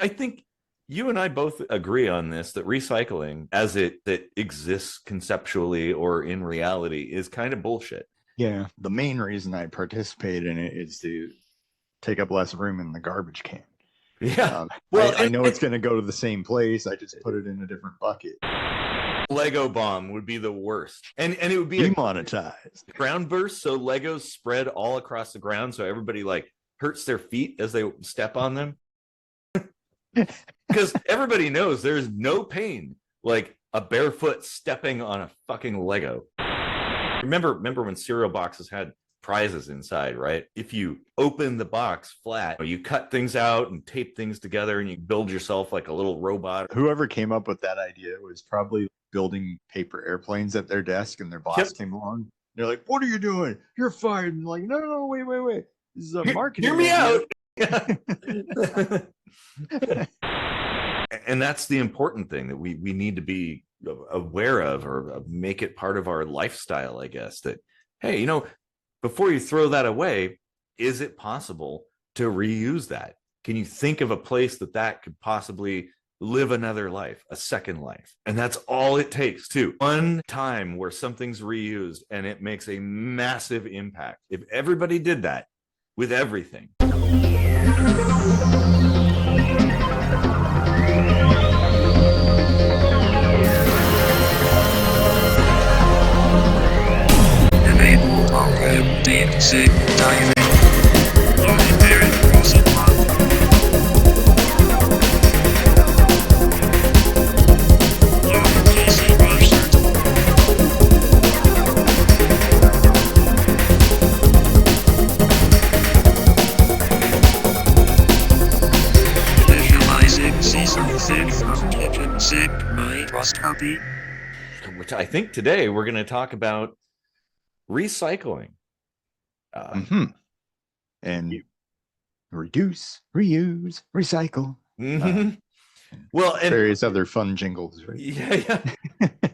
I think you and I both agree on this, that recycling as it that exists conceptually or in reality is kind of bullshit. Yeah, the main reason I participate in it is to take up less room in the garbage can. Yeah. I know it's going to go to the same place. I just put it in a different bucket. Lego bomb would be the worst, and it would be Demonetized. a ground burst, so Legos spread all across the ground, so everybody like hurts their feet as they step on them. Because everybody knows there's no pain like a barefoot stepping on a fucking Lego. Remember when cereal boxes had prizes inside, right? If you open the box flat, you cut things out and tape things together and you build yourself like a little robot. Whoever came up with that idea was probably building paper airplanes at their desk, and their boss came along. They're like, "What are you doing? You're fired." And like, no, wait. This is a marketing. Hear me out. And that's the important thing that we need to be aware of, or make it part of our lifestyle, I guess, that, hey, before you throw that away, is it possible to reuse that? Can you think of a place that could possibly live another life, a second life? And that's all it takes, too. One time where something's reused and it makes a massive impact. If everybody did that with everything. Deep sea diving. Ordinary frozen lava. PC roster. Visualizing season 6 of Kitchen Sick Microscopy. Which I think today we're going to talk about recycling. And reduce, reuse, recycle. Well, and various other fun jingles, right? Yeah.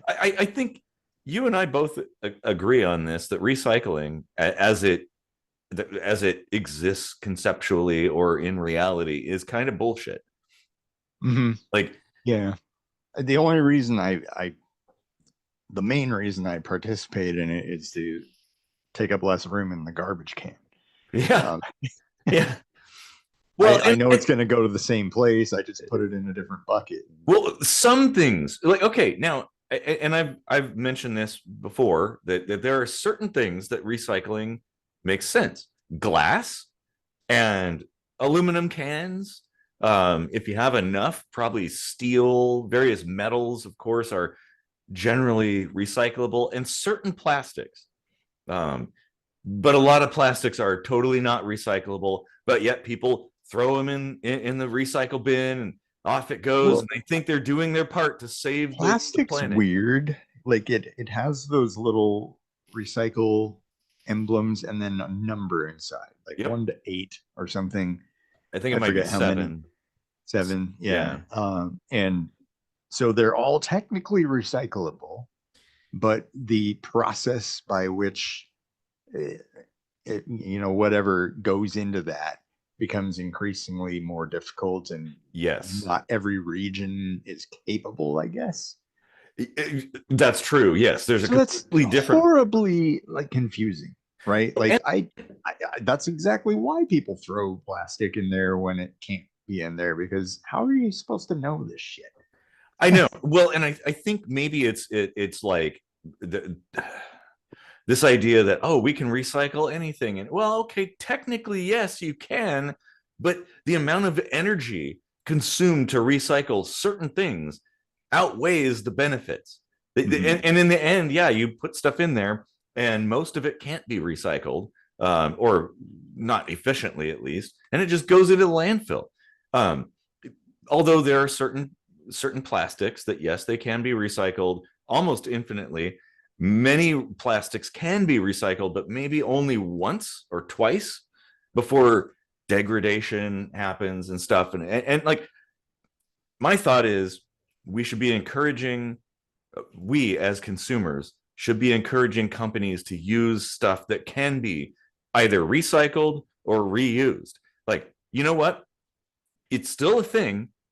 I think you and I both agree on this, that recycling as it exists conceptually or in reality is kind of bullshit. Like, yeah, the only reason the main reason I participate in it is to take up less room in the garbage can. Yeah. Yeah. Well, I know it's going to go to the same place. I just put it in a different bucket. Well, some things, like, okay, now, and I've mentioned this before, that there are certain things that recycling makes sense. Glass and aluminum cans. If you have enough, probably steel, various metals, of course, are generally recyclable, and certain plastics. But a lot of plastics are totally not recyclable, but yet people throw them in the recycle bin and off it goes, and they think they're doing their part to save the planet. Weird. Like it has those little recycle emblems and then a number inside, like 1 to 8 or something. I think it might be 7. 7, yeah. And so they're all technically recyclable, but the process by which whatever goes into that becomes increasingly more difficult, and not every region is capable, I guess. That's true. Yes, there's a completely different, horribly confusing, right? Like I that's exactly why people throw plastic in there when it can't be in there, because how are you supposed to know this shit? I know. Well, and I think maybe it's like this idea that, oh, we can recycle anything. And well, okay, technically, yes, you can, but the amount of energy consumed to recycle certain things outweighs the benefits. And in the end, yeah, you put stuff in there and most of it can't be recycled, or not efficiently at least, and it just goes into the landfill. Although there are certain plastics that, yes, they can be recycled almost infinitely. Many plastics can be recycled, but maybe only once or twice before degradation happens and stuff. And like, my thought is we as consumers should be encouraging companies to use stuff that can be either recycled or reused. Like, you know what? It's still a thing.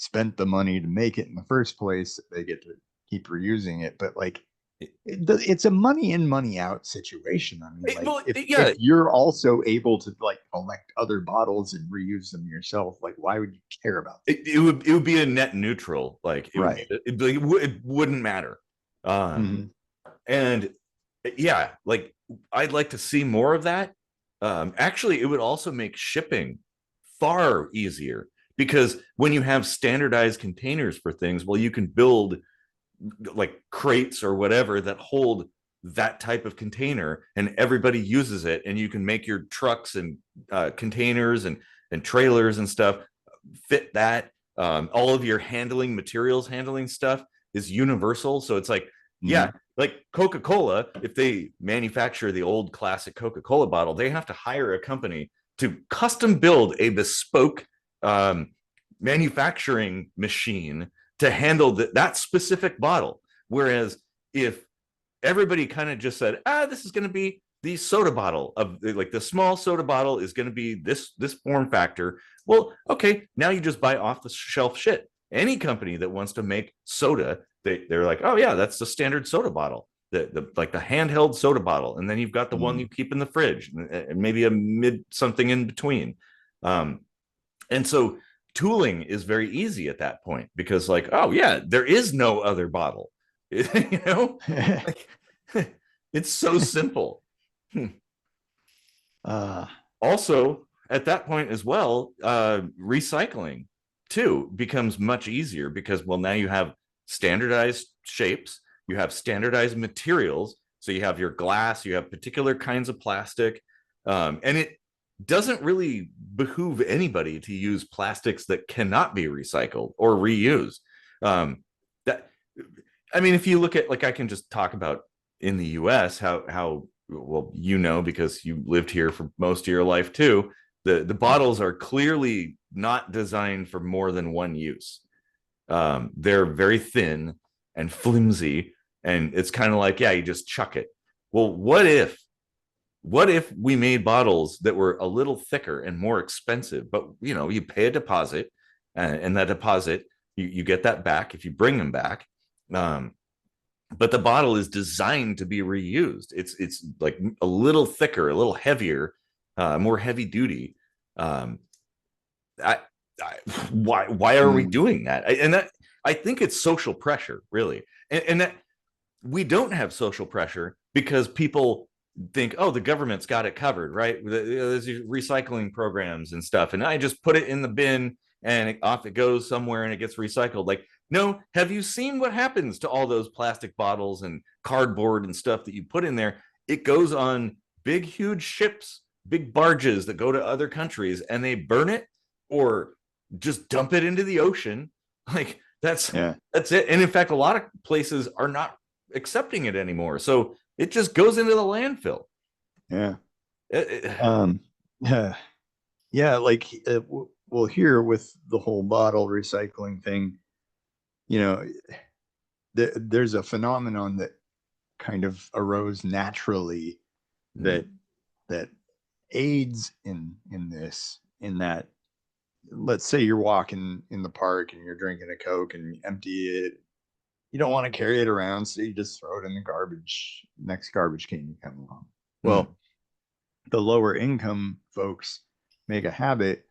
spent the money to make it in the first place, they get to keep reusing it. But like, it's a money in, money out situation. I mean, like, Well, if yeah, you're also able to like collect other bottles and reuse them yourself, like, why would you care about that? it would be a net neutral. Like Right. it wouldn't matter. Mhm. And yeah, like I'd like to see more of that. Actually, it would also make shipping far easier because when you have standardized containers for things, well, you can build like crates or whatever that hold that type of container, and everybody uses it, and you can make your trucks and containers and trailers and stuff fit that. All of your handling materials handling stuff is universal, so it's like, yeah, like Coca-Cola, if they manufacture the old classic Coca-Cola bottle, they have to hire a company to custom build a bespoke manufacturing machine to handle that specific bottle. Whereas if everybody kind of just said, this is going to be the soda bottle of like the small soda bottle is going to be this form factor. Well, okay, now you just buy off the shelf shit. Any company that wants to make soda, they're like, oh yeah, that's the standard soda bottle, like the handheld soda bottle, and then you've got the one you keep in the fridge, and maybe a mid something in between. And so tooling is very easy at that point because, like, oh yeah, there is no other bottle. You know, like, it's so simple. Also, at that point as well, recycling too becomes much easier because, well, now you have standardized shapes, you have standardized materials. So you have your glass, you have particular kinds of plastic, and it doesn't really behoove anybody to use plastics that cannot be recycled or reused. That, I mean, if you look at, like, I can just talk about in the US how well, you know, because you lived here for most of your life too, the bottles are clearly not designed for more than one use. They're very thin and flimsy, and it's kind of like, yeah, you just chuck it. Well, what if we made bottles that were a little thicker and more expensive, but you know, you pay a deposit, and that deposit, you get that back if you bring them back. But the bottle is designed to be reused. It's like a little thicker, a little heavier, more heavy duty. I, why are we doing that? And that, I think it's social pressure, really, and that we don't have social pressure because people think, oh, the government's got it covered, right? There's recycling programs and stuff, and I just put it in the bin and off it goes somewhere and it gets recycled. Like, no, have you seen what happens to all those plastic bottles and cardboard and stuff that you put in there? It goes on big, huge ships, big barges that go to other countries, and they burn it or just dump it into the ocean. Like, that's it. And in fact, a lot of places are not accepting it anymore, so it just goes into the landfill. Like, well, here with the whole bottle recycling thing, you know, there's a phenomenon that kind of arose naturally that aids in this, in that, let's say you're walking in the park and you're drinking a Coke and you empty it. You don't want to carry it around, so you just throw it in the garbage, next garbage can you come along. Well, the lower income folks make a habit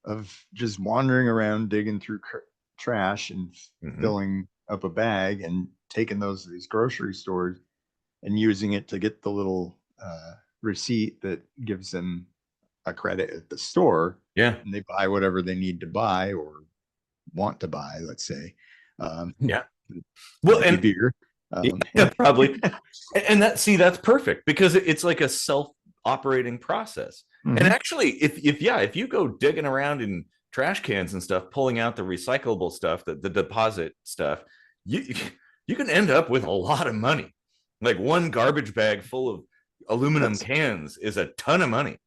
of just wandering around, digging through trash and filling up a bag and taking those to these grocery stores and using it to get the little receipt that gives them a credit at the store. Yeah. And they buy whatever they need to buy or want to buy, let's say. Yeah. Well, and beer. Yeah, probably. And that's perfect because it's like a self-operating process. And actually, if you go digging around in trash cans and stuff, pulling out the recyclable stuff, the deposit stuff, you can end up with a lot of money. Like one garbage bag full of aluminum cans is a ton of money.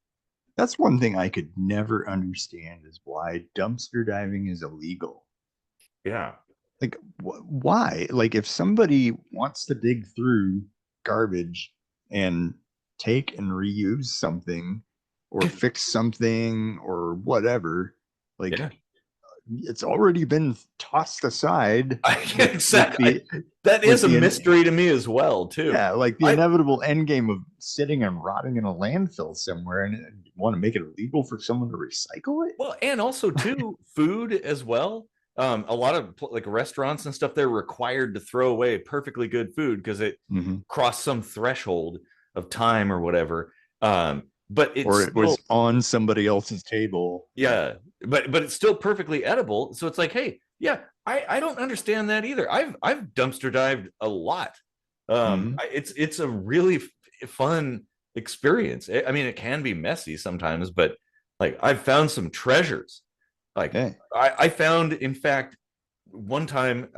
That's one thing I could never understand, is why dumpster diving is illegal. Yeah. Like, why? Like, if somebody wants to dig through garbage and take and reuse something or fix something or whatever, like, it's already been tossed aside. Exactly. That is a mystery to me as well, too. Yeah, like the inevitable end game of sitting and rotting in a landfill somewhere, and you want to make it illegal for someone to recycle it. Well, and also too, food as well. A lot of like restaurants and stuff, they're required to throw away perfectly good food because it crossed some threshold of time or whatever. But it was on somebody else's table. Yeah, but it's still perfectly edible. So it's like, hey, yeah, I don't understand that either. I've dumpster dived a lot. It's a really fun experience. I mean, it can be messy sometimes, but like I've found some treasures. Like I found, in fact, one time,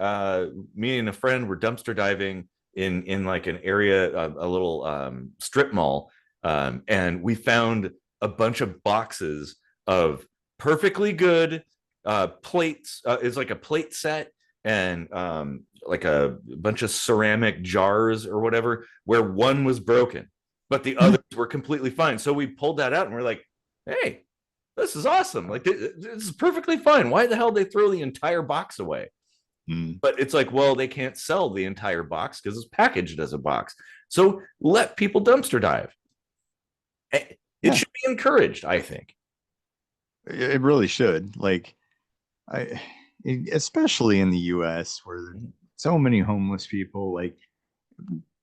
me and a friend were dumpster diving in like an area, a little strip mall, and we found a bunch of boxes of perfectly good plates. It's like a plate set and like a bunch of ceramic jars or whatever, where one was broken, but the others were completely fine. So we pulled that out and we're like, hey, this is awesome. Like, this is perfectly fine. Why the hell did they throw the entire box away? But it's like, well, they can't sell the entire box because it's packaged as a box. So let people dumpster dive. It should be encouraged, I think. It really should. Like, especially in the US where there's so many homeless people. Like,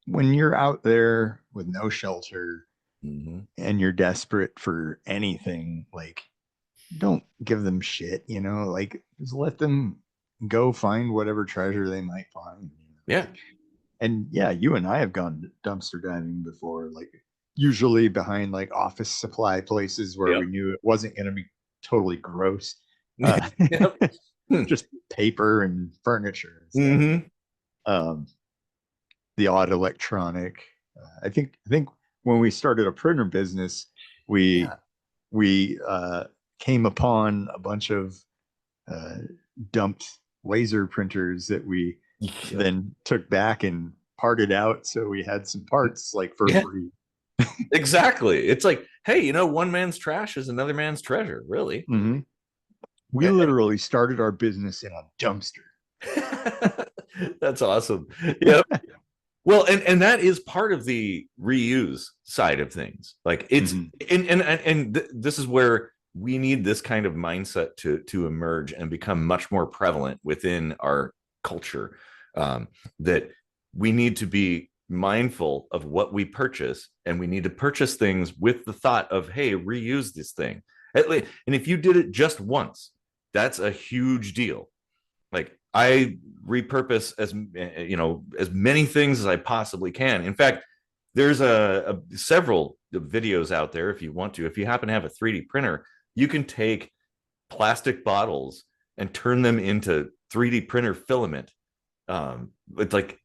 when you're out there with no shelter and you're desperate for anything, like, don't give them shit, like, just let them go find whatever treasure they might find. Yeah. And yeah, you and I have gone dumpster diving before, like usually behind like office supply places where we knew it wasn't going to be totally gross. Just paper and furniture. And the odd electronic. I think when we started a printer business, we came upon a bunch of dumped laser printers that we then took back and parted out, so we had some parts like for free. Exactly. It's like, hey, one man's trash is another man's treasure, really. We literally started our business in a dumpster. That's awesome. Yep. Well, and that is part of the reuse side of things. Like, it's this is where we need this kind of mindset to emerge and become much more prevalent within our culture, that we need to be mindful of what we purchase, and we need to purchase things with the thought of, hey, reuse this thing. And if you did it just once, that's a huge deal. Like, I repurpose as many things as I possibly can. In fact, there's several videos out there. If you happen to have a 3D printer, you can take plastic bottles and turn them into 3D printer filament. It's like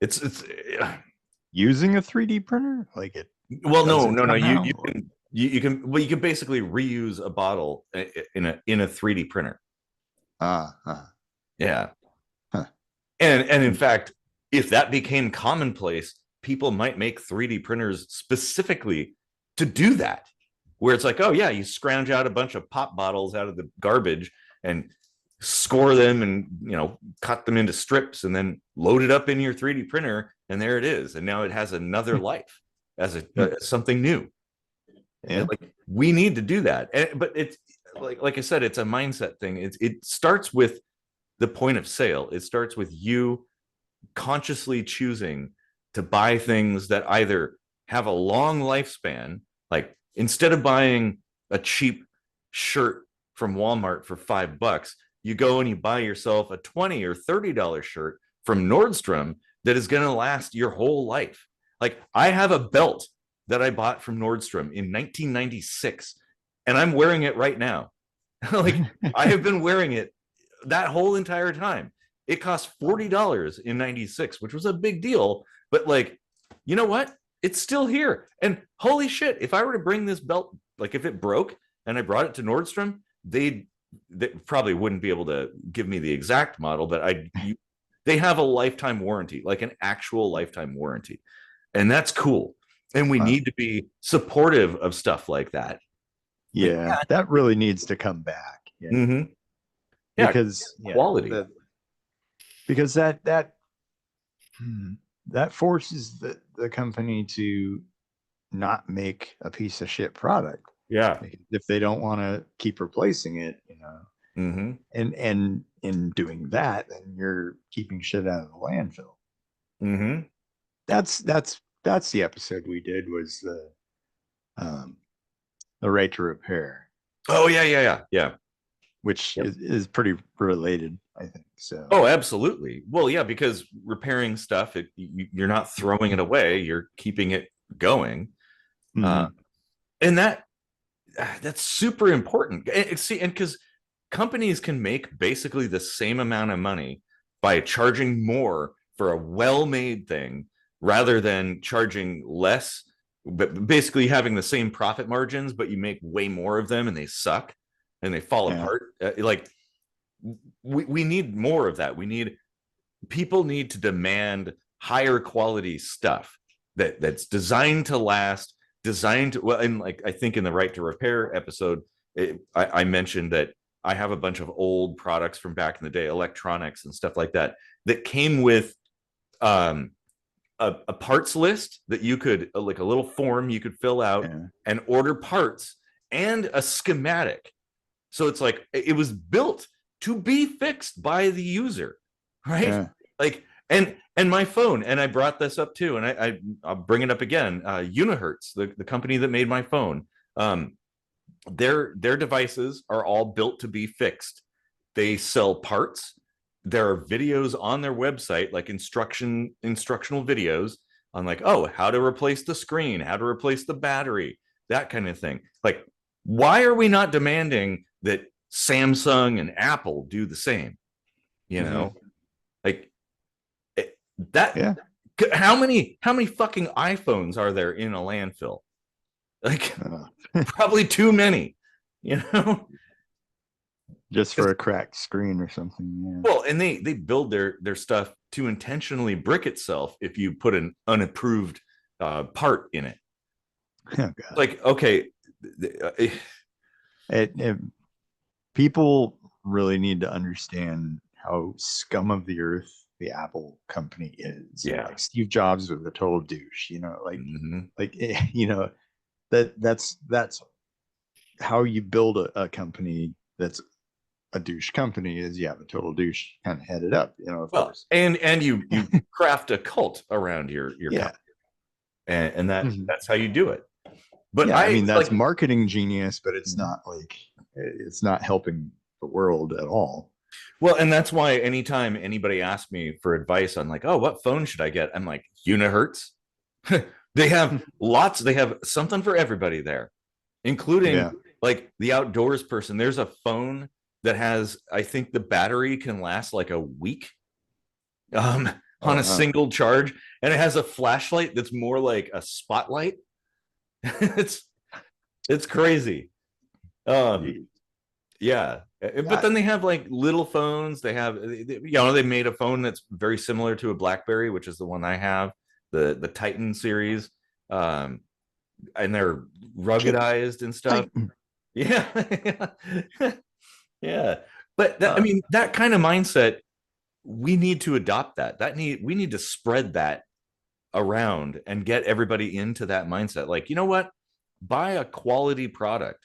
it's using a 3D printer, like it. Well, no. You can basically reuse a bottle in a 3D printer. Yeah. And in fact, if that became commonplace, people might make 3D printers specifically to do that, where it's like, oh yeah, you scrounge out a bunch of pop bottles out of the garbage and score them and cut them into strips and then load it up in your 3D printer, and there it is. And now it has another life as something new. And like, we need to do that. But it's like I said, it's a mindset thing. It starts with the point of sale. It starts with you consciously choosing to buy things that either have a long lifespan. Like, instead of buying a cheap shirt from Walmart for $5, you go and you buy yourself a $20 or $30 shirt from Nordstrom that is going to last your whole life. Like, I have a belt that I bought from Nordstrom in 1996, and I'm wearing it right now. Like, I have been wearing it that whole entire time. It cost $40 in 96, which was a big deal. But like, you know what? It's still here. And holy shit, if I were to bring this belt, like if it broke and I brought it to Nordstrom, they probably wouldn't be able to give me the exact model, but they have a lifetime warranty, like an actual lifetime warranty. And that's cool. And we need to be supportive of stuff like that. Yeah, that really needs to come back. Yeah, because quality. Because that forces the company to not make a piece of shit product. Yeah. If they don't want to keep replacing it, Mm-hmm. and in doing that, then you're keeping shit out of the landfill. Mm-hmm. That's the episode we did, was the right to repair, Oh yeah. which Yep. is pretty related, I think. So Oh, absolutely. Well, yeah, because repairing stuff, you're not throwing it away; you're keeping it going, mhm. and that's super important. See, and because companies can make basically the same amount of money by charging more for a well-made thing rather than charging less, but basically having the same profit margins, but you make way more of them and they suck and they fall apart. Like we need more of that. People need to demand higher quality stuff that's designed to last, designed to, well, and like I think in the right to repair episode, I mentioned that I have a bunch of old products from back in the day, electronics and stuff like that, that came with um, a parts list that you could, like a little form you could fill out and order parts, and a schematic. So it's like it was built to be fixed by the user, right? Like, and my phone, and I brought this up too, and I'll bring it up again. Unihertz, the company that made my phone, their devices are all built to be fixed. They sell parts. There are videos on their website, like instructional videos on like, oh, how to replace the screen, how to replace the battery, that kind of thing. Like, why are we not demanding that Samsung and Apple do the same? Like that. How many fucking iPhones are there in a landfill? Like, probably too many, just for a cracked screen or something. Well, and they build their stuff to intentionally brick itself if you put an unapproved part in it. Like, okay, people really need to understand how scum of the earth the Apple company is. Yeah, like Steve Jobs was a total douche. That's how you build a company that's a douche company, is you have a total douche kind of headed up, of course. And you craft a cult around your company. And that's how you do it. But I mean, that's like marketing genius, but it's not helping the world at all. Well, and that's why anytime anybody asks me for advice on like, oh, what phone should I get? I'm like, Unihertz. They have lots. They have something for everybody there, including like the outdoors person. There's a phone that has, I think the battery can last like a week on a single charge, and it has a flashlight that's more like a spotlight. it's crazy. But then they have like little phones. They have, they made a phone that's very similar to a BlackBerry, which is the one I have, the Titan series, and they're ruggedized and stuff. Yeah. But I mean, that kind of mindset, we need to adopt that. We need to spread that around and get everybody into that mindset. Like, you know what? Buy a quality product.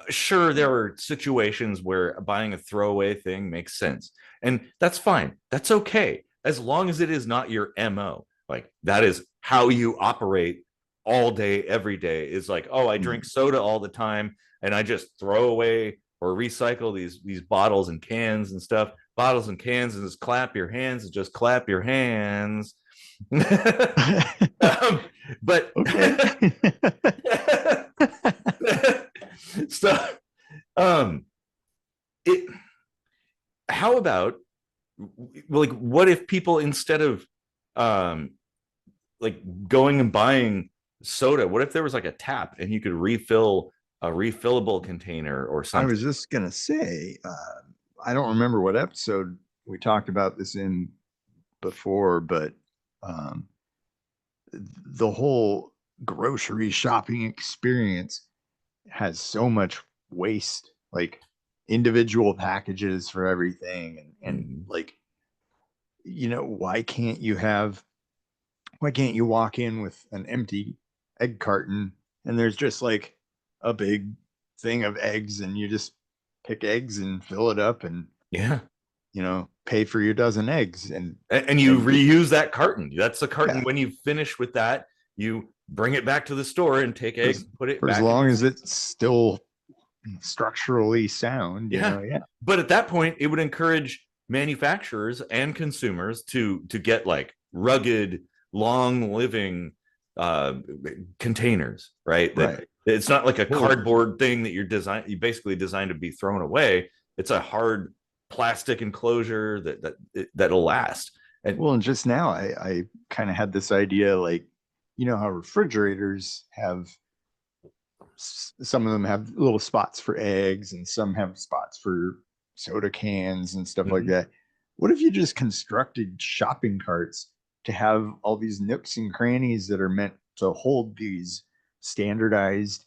Sure, there are situations where buying a throwaway thing makes sense, and that's fine. That's okay, as long as it is not your MO. Like, that is how you operate all day, every day. Is like, oh, I drink soda all the time, and I just throw away or recycle these bottles and cans and stuff. Bottles and cans, and just clap your hands, and just clap your hands. But so how about, like, what if people, instead of like going and buying soda, what if there was like a tap and you could refill a refillable container or something? I was just gonna say, I don't remember what episode we talked about this in before, but the whole grocery shopping experience has so much waste. Like, individual packages for everything, and Mhm. like, why can't you walk in with an empty egg carton and there's just like a big thing of eggs, and you just pick eggs and fill it up and Yeah. pay for your dozen eggs, And you and reuse that carton. That's the carton. yeah, When you finish with that, you bring it back to the store and take for eggs, as, put it for as back in long the as it's still structurally sound, yeah. yeah. But at that point, it would encourage manufacturers and consumers to get like rugged, long living uh containers, right? That Right. it's not like a Well, cardboard thing that you basically designed to be thrown away. It's a hard plastic enclosure that'll last. And and just now I kind of had this idea, like, how refrigerators have, some of them have little spots for eggs and some have spots for soda cans and stuff like Mhm. that. What if you just constructed shopping carts to have all these nooks and crannies that are meant to hold these standardized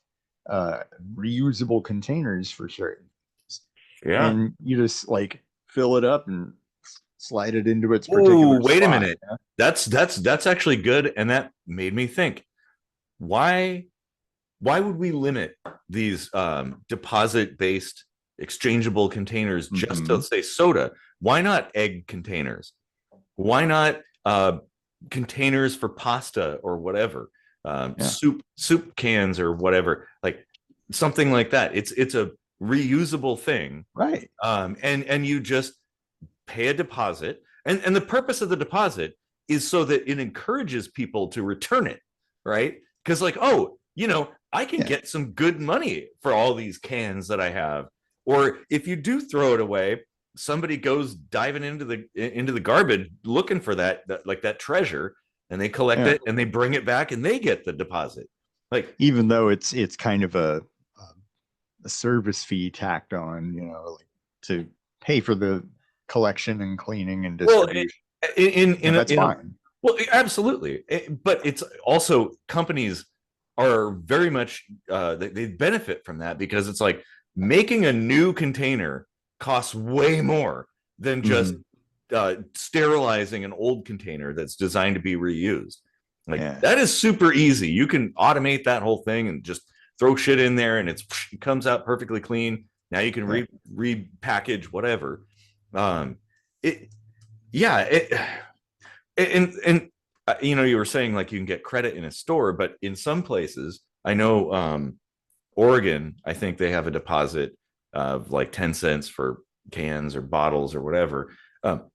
uh, reusable containers for certain things? Yeah. And you just like fill it up and slide it into its Oh, particular wait a spot. minute. That's actually good, and that made me think. Why why would we limit these deposit based exchangeable containers just to Mm-hmm. say soda? Why not egg containers? Why not containers for pasta or whatever? Yeah. Soup cans or whatever, like something like that. It's a reusable thing, Right. and you just pay a deposit, and the purpose of the deposit is so that it encourages people to return it, right? Because like, oh, I can Yeah. get some good money for all these cans that I have. Or if you do throw it away, somebody goes diving into the garbage looking for that treasure, and they collect Yeah. it and they bring it back and they get the deposit. Like, Even though it's kind of a service fee tacked on, like to pay for the collection and cleaning and well, distribution. That's in a fine. well, absolutely. But it's also companies are very much they benefit from that, because it's like making a new container costs way more than just Mhm. sterilizing an old container that's designed to be reused. Like, Yeah. that is super easy. You can automate that whole thing and just throw shit in there, and it comes out perfectly clean. Now you can Yeah. repackage whatever. It yeah it and you were saying like you can get credit in a store, but in some places, I know Oregon, I think they have a deposit of like 10 cents for cans or bottles or whatever.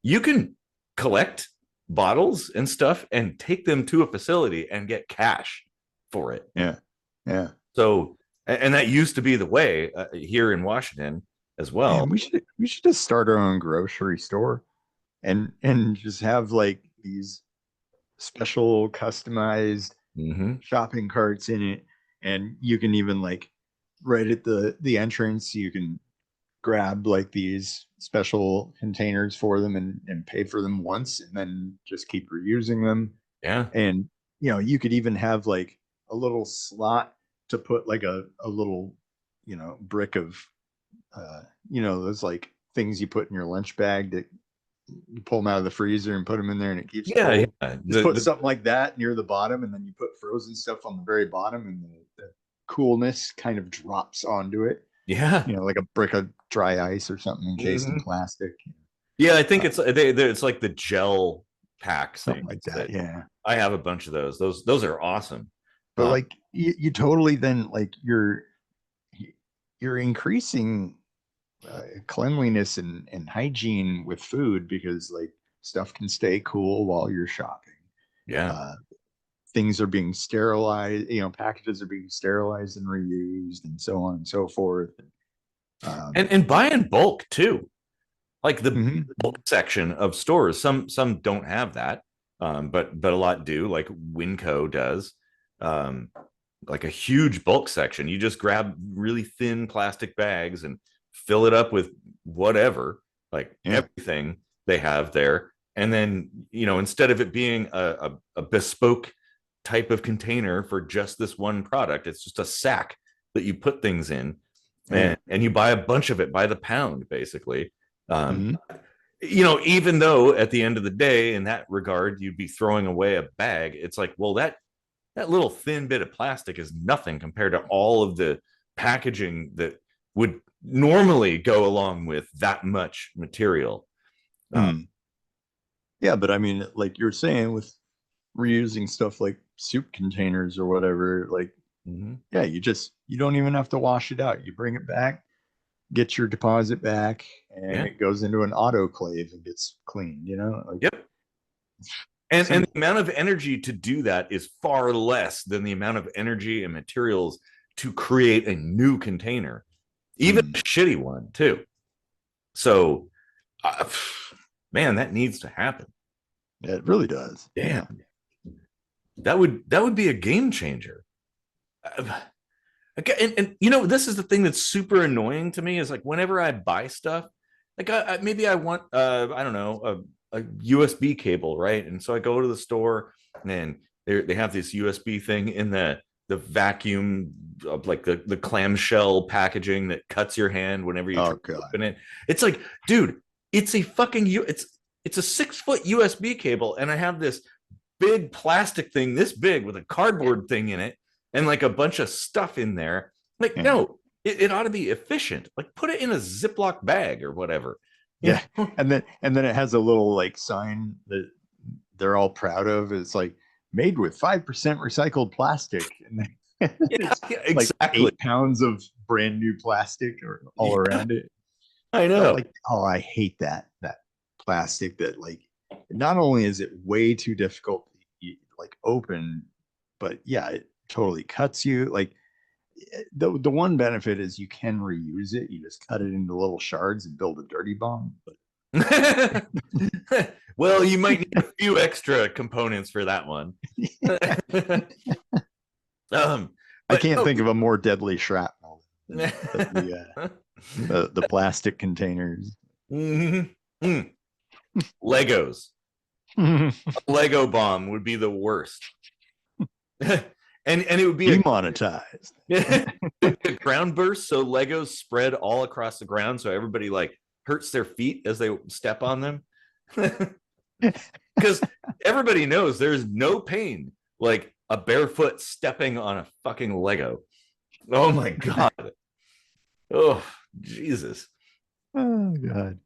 You can collect bottles and stuff and take them to a facility and get cash for it. Yeah. Yeah. So, and that used to be the way here in Washington as well. Man, we should just start our own grocery store and just have like these special customized Mm-hmm. shopping carts in it, and you can even like right at the entrance you can grab like these special containers for them and pay for them once and then just keep reusing them. Yeah. And you could even have like a little slot to put like a little brick of those like things you put in your lunch bag that you pull them out of the freezer and put them in there and it keeps it Yeah. cold. Yeah. Just put something like that near the bottom, and then you put frozen stuff on the very bottom, and the coolness kind of drops onto it. Yeah. Like a brick of dry ice or something encased in Mhm. plastic. Yeah, I think it's like the gel pack Something thing like that. that Yeah. I have a bunch of those. Those are awesome. But like you totally then like you're increasing cleanliness and hygiene with food, because like stuff can stay cool while you're shopping. Yeah. Uh, Things are being sterilized, packages are being sterilized and reused and so on and so forth. And buy in bulk too. Like the Mhm. bulk section of stores. Some don't have that. But a lot do, like Winco does. Um, like a huge bulk section. You just grab really thin plastic bags and fill it up with whatever, like Yeah. everything they have there. And then, instead of it being a bespoke type of container for just this one product, it's just a sack that you put things in. and you buy a bunch of it by the pound, basically. Mhm. Even though at the end of the day, in that regard, you'd be throwing away a bag. It's like, well, that little thin bit of plastic is nothing compared to all of the packaging that would normally go along with that much material. Yeah, but I mean, like you're saying, with reusing stuff like soup containers or whatever, like, yeah, you don't even have to wash it out. You bring it back, get your deposit back, and it goes into an autoclave and gets cleaned, like, Yep. And the amount of energy to do that is far less than the amount of energy and materials to create a new container, even a shitty one too. So, man, that needs to happen. Yeah, it really does. Damn. That would be a game changer. And this is the thing that's super annoying to me, is like, whenever I buy stuff, like maybe I want I don't know, a USB cable, right? And so I go to the store, and they have this USB thing in the vacuum of like the clamshell packaging that cuts your hand whenever you try to open it. It's like, dude, it's a fucking it's a 6-foot USB cable, and I have this big plastic thing this big with a cardboard thing in it and like a bunch of stuff in there. Like, no, it ought to be efficient. Like, put it in a Ziploc bag or whatever. Yeah. And then it has a little like sign that they're all proud of. It's like, made with 5% recycled plastic. And exactly. Like 8 pounds of brand new plastic all around it. I know. Like, I hate that plastic that, like, not only is it way too difficult to like open, but yeah, it totally cuts you. Like, the one benefit is you can reuse it. You just cut it into little shards and build a dirty bomb. But well, you might need a few extra components for that one. I can't think of a more deadly shrapnel than the plastic containers. Legos. A Lego bomb would be the worst. And it would be demonetized. A ground burst, so Legos spread all across the ground, so everybody like hurts their feet as they step on them. Because everybody knows there's no pain like a barefoot stepping on a fucking Lego. Oh my god. Oh Jesus. Oh god.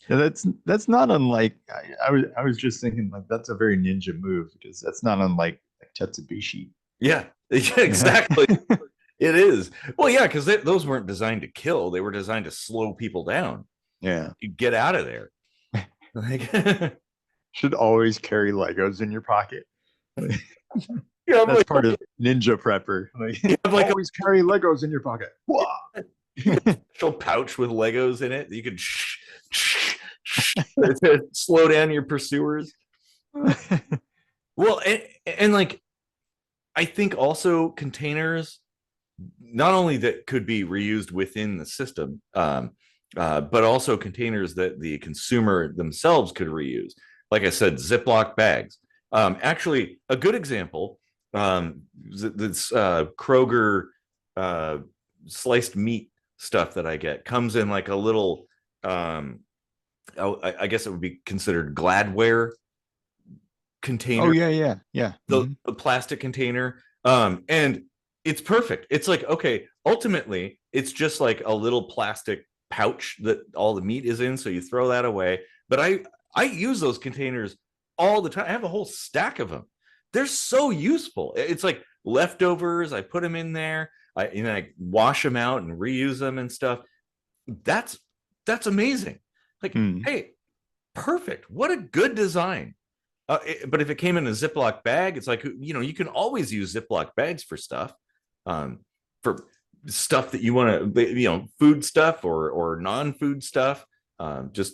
Yeah, that's not unlike. I was just thinking, like, that's a very ninja move, because that's not unlike Tetsubishi. Yeah, exactly. It is. Well, yeah, because those weren't designed to kill; they were designed to slow people down. Yeah, you get out of there. Like, should always carry Legos in your pocket. Yeah, that's part of ninja prepper. Like always carry Legos in your pocket. Special pouch with Legos in it that you could slow down your pursuers. Well, and like, I think also containers, not only that could be reused within the system, but also containers that the consumer themselves could reuse. Like I said, Ziploc bags. Actually, a good example, this Kroger sliced meat stuff that I get comes in like a little, I guess it would be considered Gladware container. Oh yeah. The plastic container, and it's perfect. It's like, okay, ultimately it's just like a little plastic pouch that all the meat is in, so you throw that away. But I use those containers all the time. I have a whole stack of them. They're so useful. It's like leftovers. I put them in there. I wash them out and reuse them and stuff. That's amazing. Like, hey, perfect. What a good design. But if it came in a Ziploc bag, it's like, you can always use Ziploc bags for stuff, for stuff that you want to, food stuff or non-food stuff, just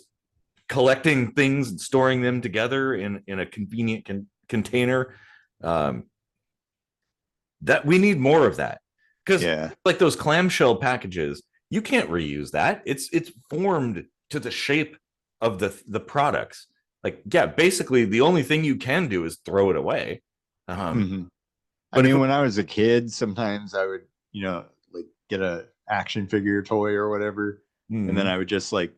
collecting things and storing them together in a convenient container. That we need more of that, because like those clamshell packages, you can't reuse that. It's formed to the shape of the products. Like, yeah, basically the only thing you can do is throw it away. I mean, when I was a kid, sometimes I would, like get a action figure toy or whatever. Mhm. And then I would just like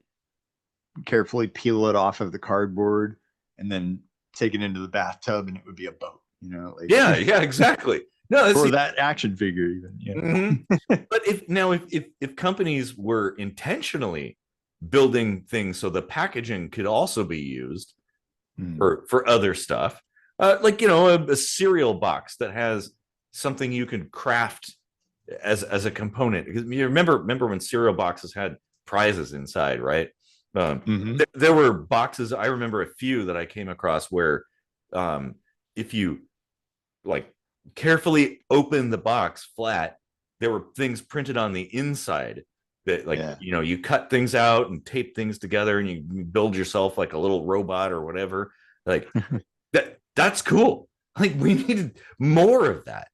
carefully peel it off of the cardboard and then take it into the bathtub and it would be a boat, you know, like yeah, exactly. No, for that action figure even. Yeah. But if companies were intentionally building things so the packaging could also be used for other stuff, like, you know, a cereal box that has something you can craft as a component. Because you remember when cereal boxes had prizes inside, right? There were boxes, I remember a few that I came across where if you like carefully open the box flat, there were things printed on the inside that, like, you know, you cut things out and tape things together and you build yourself like a little robot or whatever. Like that's cool. Like, we needed more of that.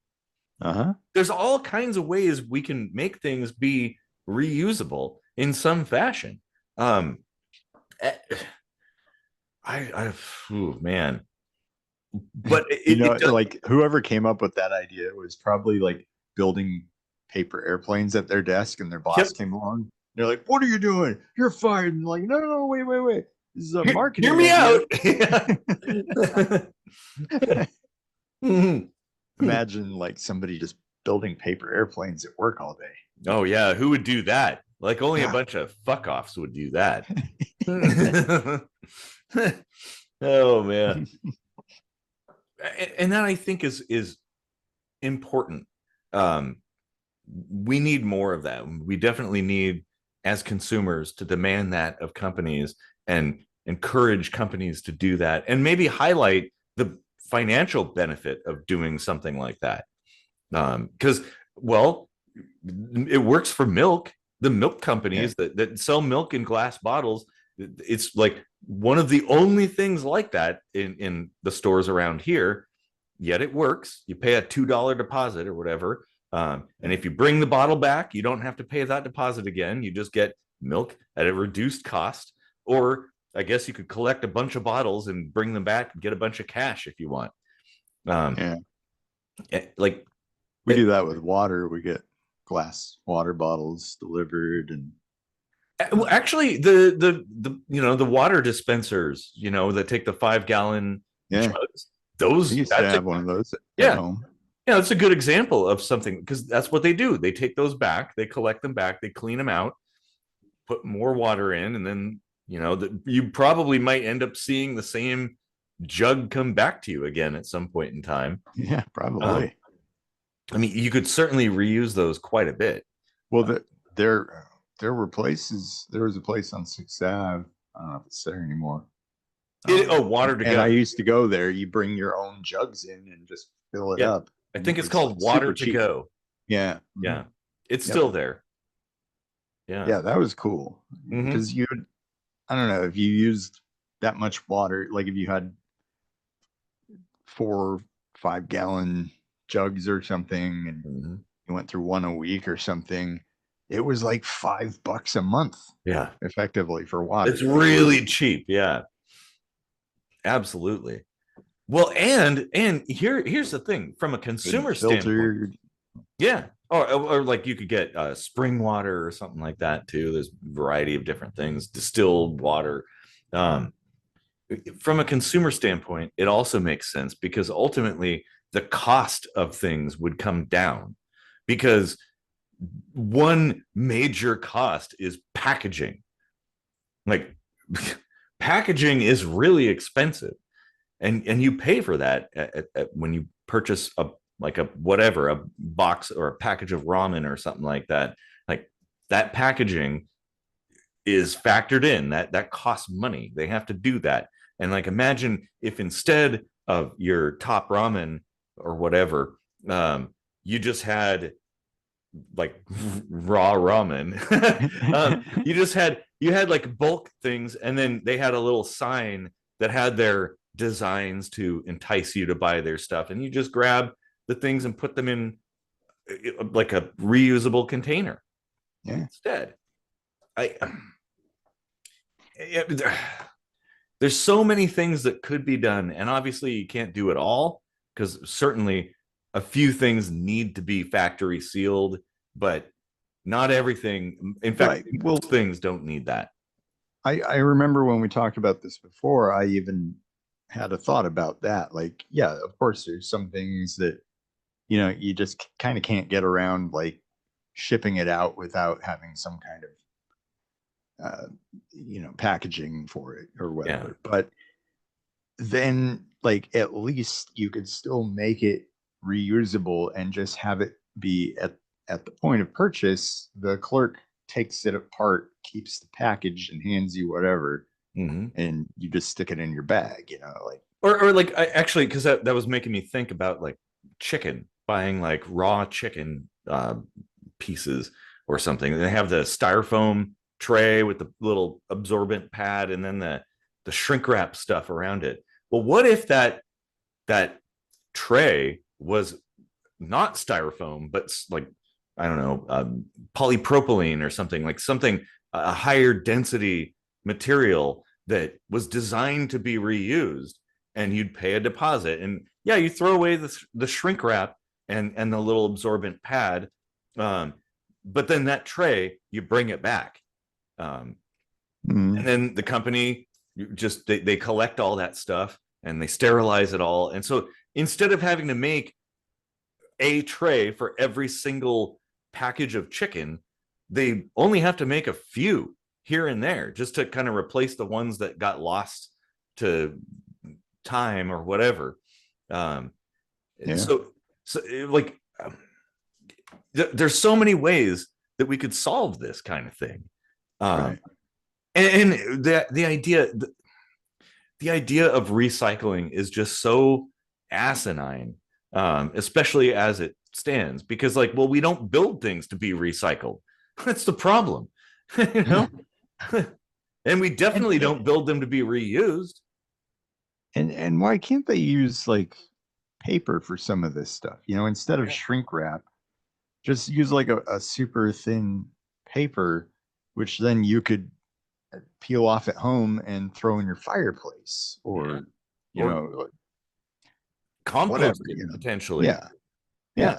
There's all kinds of ways we can make things be reusable in some fashion. Man, but like whoever came up with that idea was probably like building paper airplanes at their desk, and their boss came along. They're like, "What are you doing? You're fired!" And like, no, wait. This is a marketing. Hear me out. Imagine like somebody just building paper airplanes at work all day. Oh yeah, who would do that? Like, only a bunch of fuck offs would do that. Oh man. And that, I think, is important. We need more of that. We definitely need, as consumers, to demand that of companies and encourage companies to do that, and maybe highlight the financial benefit of doing something like that. Because, well, it works for milk. The milk companies that sell milk in glass bottles, it's like one of the only things like that in the stores around here. Yet it works. You pay a $2 deposit or whatever, and if you bring the bottle back, you don't have to pay that deposit again. You just get milk at a reduced cost. Or I guess you could collect a bunch of bottles and bring them back and get a bunch of cash if you want. Like, we do that with water. We get glass water bottles delivered, and well, actually, the you know, the water dispensers, you know, that take the 5-gallon jugs, those, I used to have one of those at home. Yeah, it's a good example of something, because that's what they do. They take those back, they collect them back, they clean them out, put more water in, and then, you know, you probably might end up seeing the same jug come back to you again at some point in time. Yeah, probably. I mean, you could certainly reuse those quite a bit. Well, there were places. There was a place on 6th Ave. I don't know if it's there anymore. Water to go. And I used to go there. You bring your own jugs in and just fill it up. I think it's called Water to Go. Yeah. Yeah. It's still there. Yeah. Yeah, that was cool. Because I don't know, if you used that much water, like if you had 4 or 5-gallon jugs or something, and you went through one a week or something, it was like $5 a month. Yeah. Effectively for water. It's really cheap. Yeah. Absolutely. Well, and here's the thing, from a consumer standpoint. Yeah. Or like, you could get spring water or something like that too. There's a variety of different things, distilled water. From a consumer standpoint, it also makes sense, because ultimately the cost of things would come down, because one major cost is packaging. Like, packaging is really expensive, and you pay for that when you purchase a box or a package of ramen or something like that. Like, that packaging is factored in. That costs money. They have to do that. And like, imagine if instead of your top ramen or whatever, you just had like raw ramen. You had like bulk things, and then they had a little sign that had their designs to entice you to buy their stuff, and you just grab the things and put them in like a reusable container instead. There's so many things that could be done, and obviously you can't do it all, because certainly a few things need to be factory sealed, but not everything. In fact, most things don't need that. I remember when we talked about this before, I even had a thought about that. Like, yeah, of course, there's some things that, you know, you just kind of can't get around, like shipping it out without having some kind of, you know, packaging for it or whatever. Yeah. But then, like, at least you could still make it reusable and just have it be at the point of purchase, the clerk takes it apart, keeps the package, and hands you whatever, and you just stick it in your bag, you know, like. Or like, I actually, because that was making me think about like chicken, buying like raw chicken pieces or something. They have the styrofoam tray with the little absorbent pad, and then the shrink wrap stuff around it. Well, what if that tray was not styrofoam, but like, I don't know, polypropylene or something, like something, a higher density material that was designed to be reused, and you'd pay a deposit, and yeah, you throw away the shrink wrap and the little absorbent pad, but then that tray, you bring it back, and then the company just they collect all that stuff and they sterilize it all, and so instead of having to make a tray for every single package of chicken, they only have to make a few here and there just to kind of replace the ones that got lost to time or whatever. So like, there's so many ways that we could solve this kind of thing. Right. And the idea of recycling is just so asinine, especially as it stands, because like, well, we don't build things to be recycled. That's the problem. You know. And we definitely don't build them to be reused. And why can't they use like paper for some of this stuff, you know, instead of shrink wrap? Just use like a super thin paper, which then you could peel off at home and throw in your fireplace, or you know, compost it, you know, potentially. Yeah.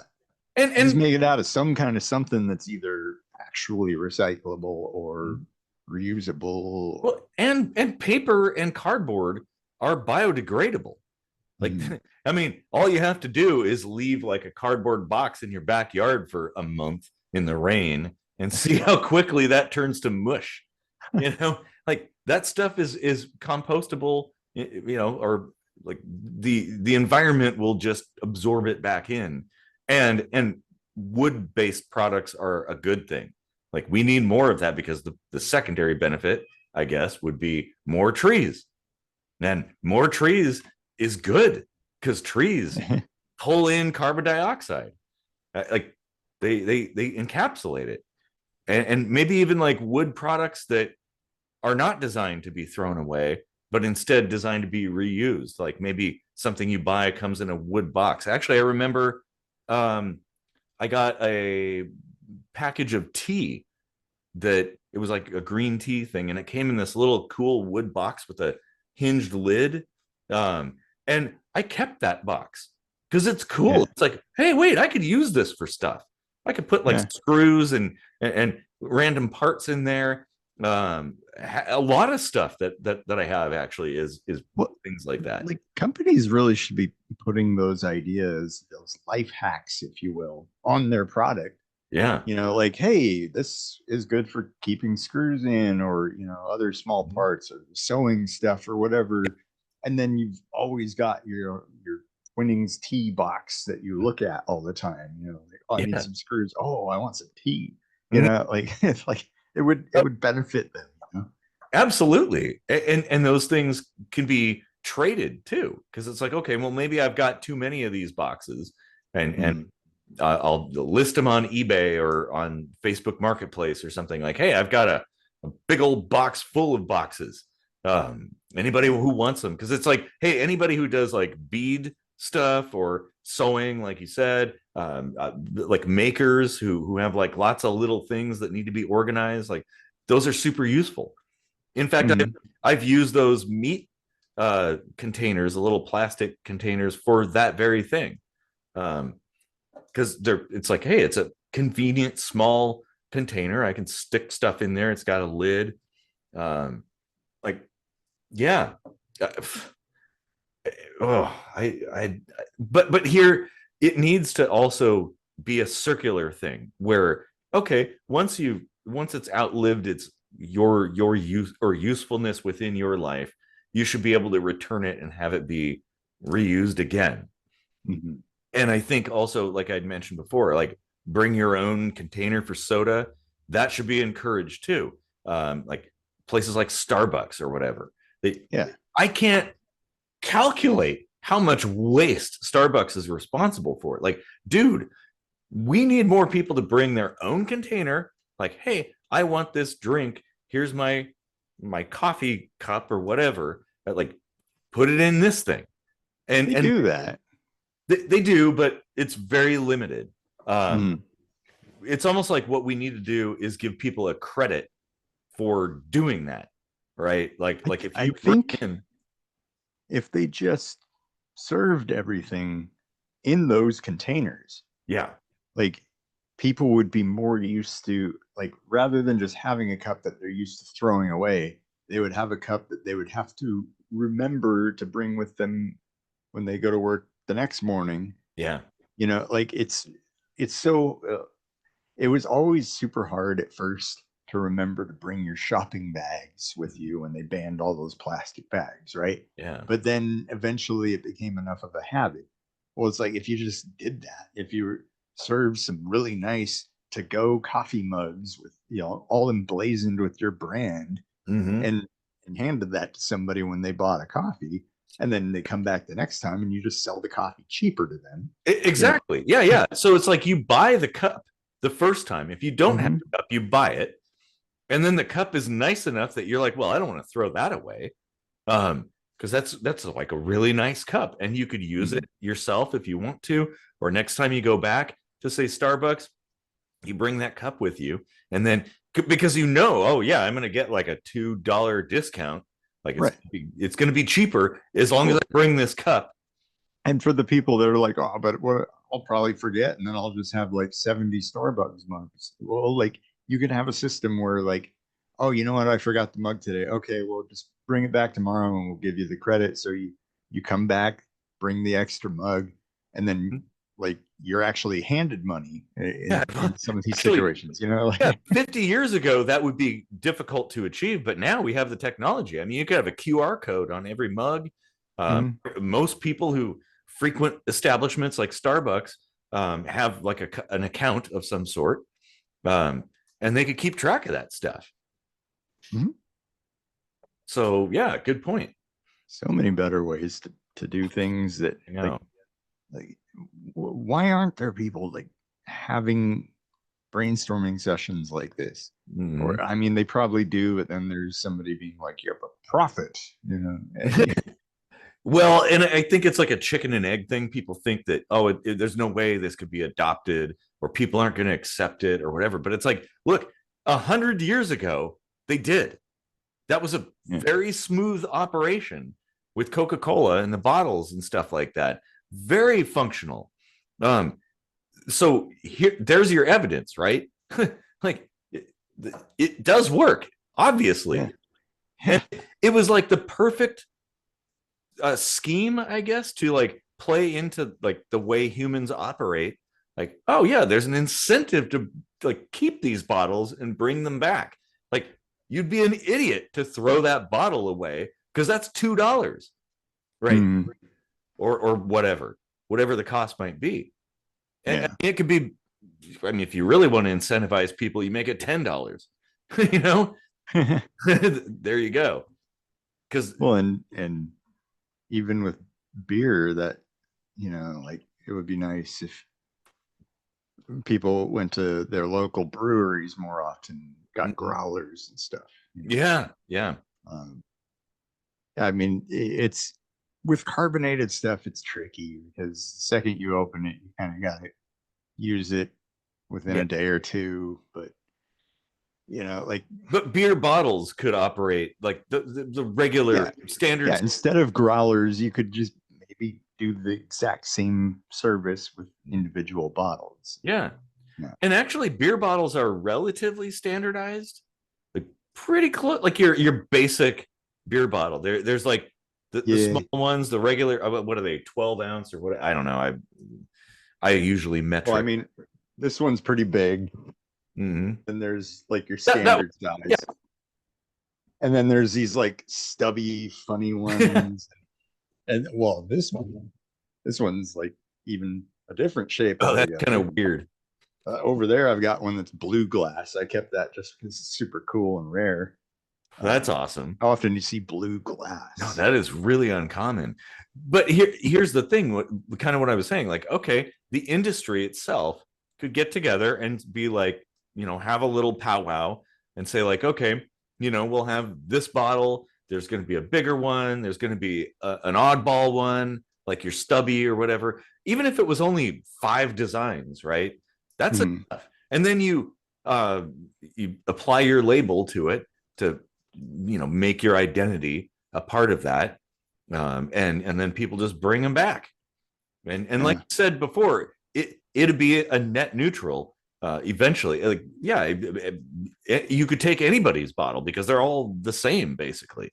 And just make it out of some kind of something that's either actually recyclable or reusable. Well, and paper and cardboard are biodegradable. Like, I mean, all you have to do is leave like a cardboard box in your backyard for a month in the rain and see how quickly that turns to mush. You know, like that stuff is compostable, you know, or like the environment will just absorb it back in. And wood-based products are a good thing. Like, we need more of that, because the secondary benefit, I guess, would be more trees. And more trees is good, because trees pull in carbon dioxide. Like, they encapsulate it. And maybe even like wood products that are not designed to be thrown away, but instead designed to be reused. Like maybe something you buy comes in a wood box. Actually, I remember I got a package of tea that it was like a green tea thing, and it came in this little cool wood box with a hinged lid. And I kept that box because it's cool. Yeah. It's like, hey, wait, I could use this for stuff. I could put like screws and random parts in there. A lot of stuff that I have actually is things like that. Like, companies really should be putting those ideas, those life hacks, if you will, on their product. Yeah. You know, like, hey, this is good for keeping screws in, or, you know, other small parts, or sewing stuff, or whatever. And then you've always got your Winnings tea box that you look at all the time. You know, like, oh, I need some screws. Oh, I want some tea. You know, like, it's like it would benefit them. You know? Absolutely. And those things can be traded too, because it's like, okay, well, maybe I've got too many of these boxes, and I'll list them on eBay or on Facebook Marketplace or something. Like, hey, I've got a big old box full of boxes. Anybody who wants them, because it's like, hey, anybody who does like bead stuff or sewing, like you said, like makers who have like lots of little things that need to be organized, like those are super useful. In fact, I've used those meat containers, the little plastic containers, for that very thing. Because it's like, hey, it's a convenient small container. I can stick stuff in there. It's got a lid. Like, yeah. But here it needs to also be a circular thing where, okay, once it's outlived your use or usefulness within your life, you should be able to return it and have it be reused again. Mm-hmm. And I think also, like I'd mentioned before, like bring your own container for soda, that should be encouraged too. Like places like Starbucks or whatever. I can't calculate how much waste Starbucks is responsible for. Like, dude, we need more people to bring their own container. Like, hey, I want this drink. Here's my coffee cup or whatever. Like, put it in this thing. And they do that. They do, but it's very limited. It's almost like what we need to do is give people a credit for doing that, right? Like if I think if they just served everything in those containers, like people would be more used to, like, rather than just having a cup that they're used to throwing away, they would have a cup that they would have to remember to bring with them when they go to work the next morning. You know, like it's so it was always super hard at first to remember to bring your shopping bags with you when they banned all those plastic bags, right? But then eventually it became enough of a habit. Well, it's like if you just did that, if you served some really nice to-go coffee mugs with, you know, all emblazoned with your brand, and handed that to somebody when they bought a coffee, and then they come back the next time and you just sell the coffee cheaper to them. Exactly. You know? Yeah. So it's like you buy the cup the first time. If you don't have the cup, you buy it. And then the cup is nice enough that you're like, well, I don't want to throw that away. Because that's like a really nice cup. And you could use it yourself if you want to. Or next time you go back to, say, Starbucks, you bring that cup with you. And then because you know, oh yeah, I'm going to get like a $2 discount. Like it's going to be cheaper as long as I bring this cup. And for the people that are like, oh, but what, I'll probably forget, and then I'll just have like 70 Starbucks mugs. Well, like you can have a system where, like, oh, you know what, I forgot the mug today. Okay, well, just bring it back tomorrow and we'll give you the credit. So you come back, bring the extra mug, and then like you're actually handed money in some of these situations, you know. Like, 50 years ago that would be difficult to achieve, but now we have the technology. I mean, you could have a QR code on every mug. Most people who frequent establishments like Starbucks have like an account of some sort, and they could keep track of that stuff. So yeah, good point. So many better ways to do things that, like why aren't there people like having brainstorming sessions like this? Or I mean, they probably do, but then there's somebody being like, you're a prophet, you know. Well, and I think it's like a chicken and egg thing. People think that, oh, there's no way this could be adopted, or people aren't going to accept it or whatever. But it's like, look, 100 years ago, they did. That was a very smooth operation with Coca-Cola and the bottles and stuff like that. Very functional. So there's your evidence, right? Like it does work, obviously. It was like the perfect scheme, I guess, to like play into like the way humans operate. Like, oh yeah, there's an incentive to like keep these bottles and bring them back. Like, you'd be an idiot to throw that bottle away because that's $2, right? Or whatever the cost might be. And it could be, I mean, if you really want to incentivize people, you make it $10. You know, there you go. Because and even with beer, that, you know, like it would be nice if people went to their local breweries more often, got growlers and stuff. You know? Yeah. I mean, it's with carbonated stuff, it's tricky because the second you open it, you kind of got to use it within a day or two. But, you know, like, but beer bottles could operate like the regular standard. Yeah, instead of growlers, you could just maybe do the exact same service with individual bottles. Yeah. No. And actually, beer bottles are relatively standardized, like pretty close. Like your basic beer bottle. There's like the small ones, the regular. What are they? 12 ounce or what? I don't know. I usually metric. Well, I mean, this one's pretty big. Mm-hmm. And there's like your standard size. Yeah. And then there's these like stubby, funny ones. And well, this one's like even a different shape. Oh, that's kind of weird. Over there, I've got one that's blue glass. I kept that just because it's super cool and rare. That's awesome. How often do you see blue glass? No, that is really uncommon. But here's the thing, kind of what I was saying. Like, okay, the industry itself could get together and be like, have a little powwow and say like, okay, we'll have this bottle. There's going to be a bigger one. There's going to be an oddball one, like your stubby or whatever. Even if it was only 5 designs, right? That's enough. And then you apply your label to it to, make your identity a part of that. And then people just bring them back. And like I said before, it'd be a net neutral eventually. Like, you could take anybody's bottle because they're all the same, basically.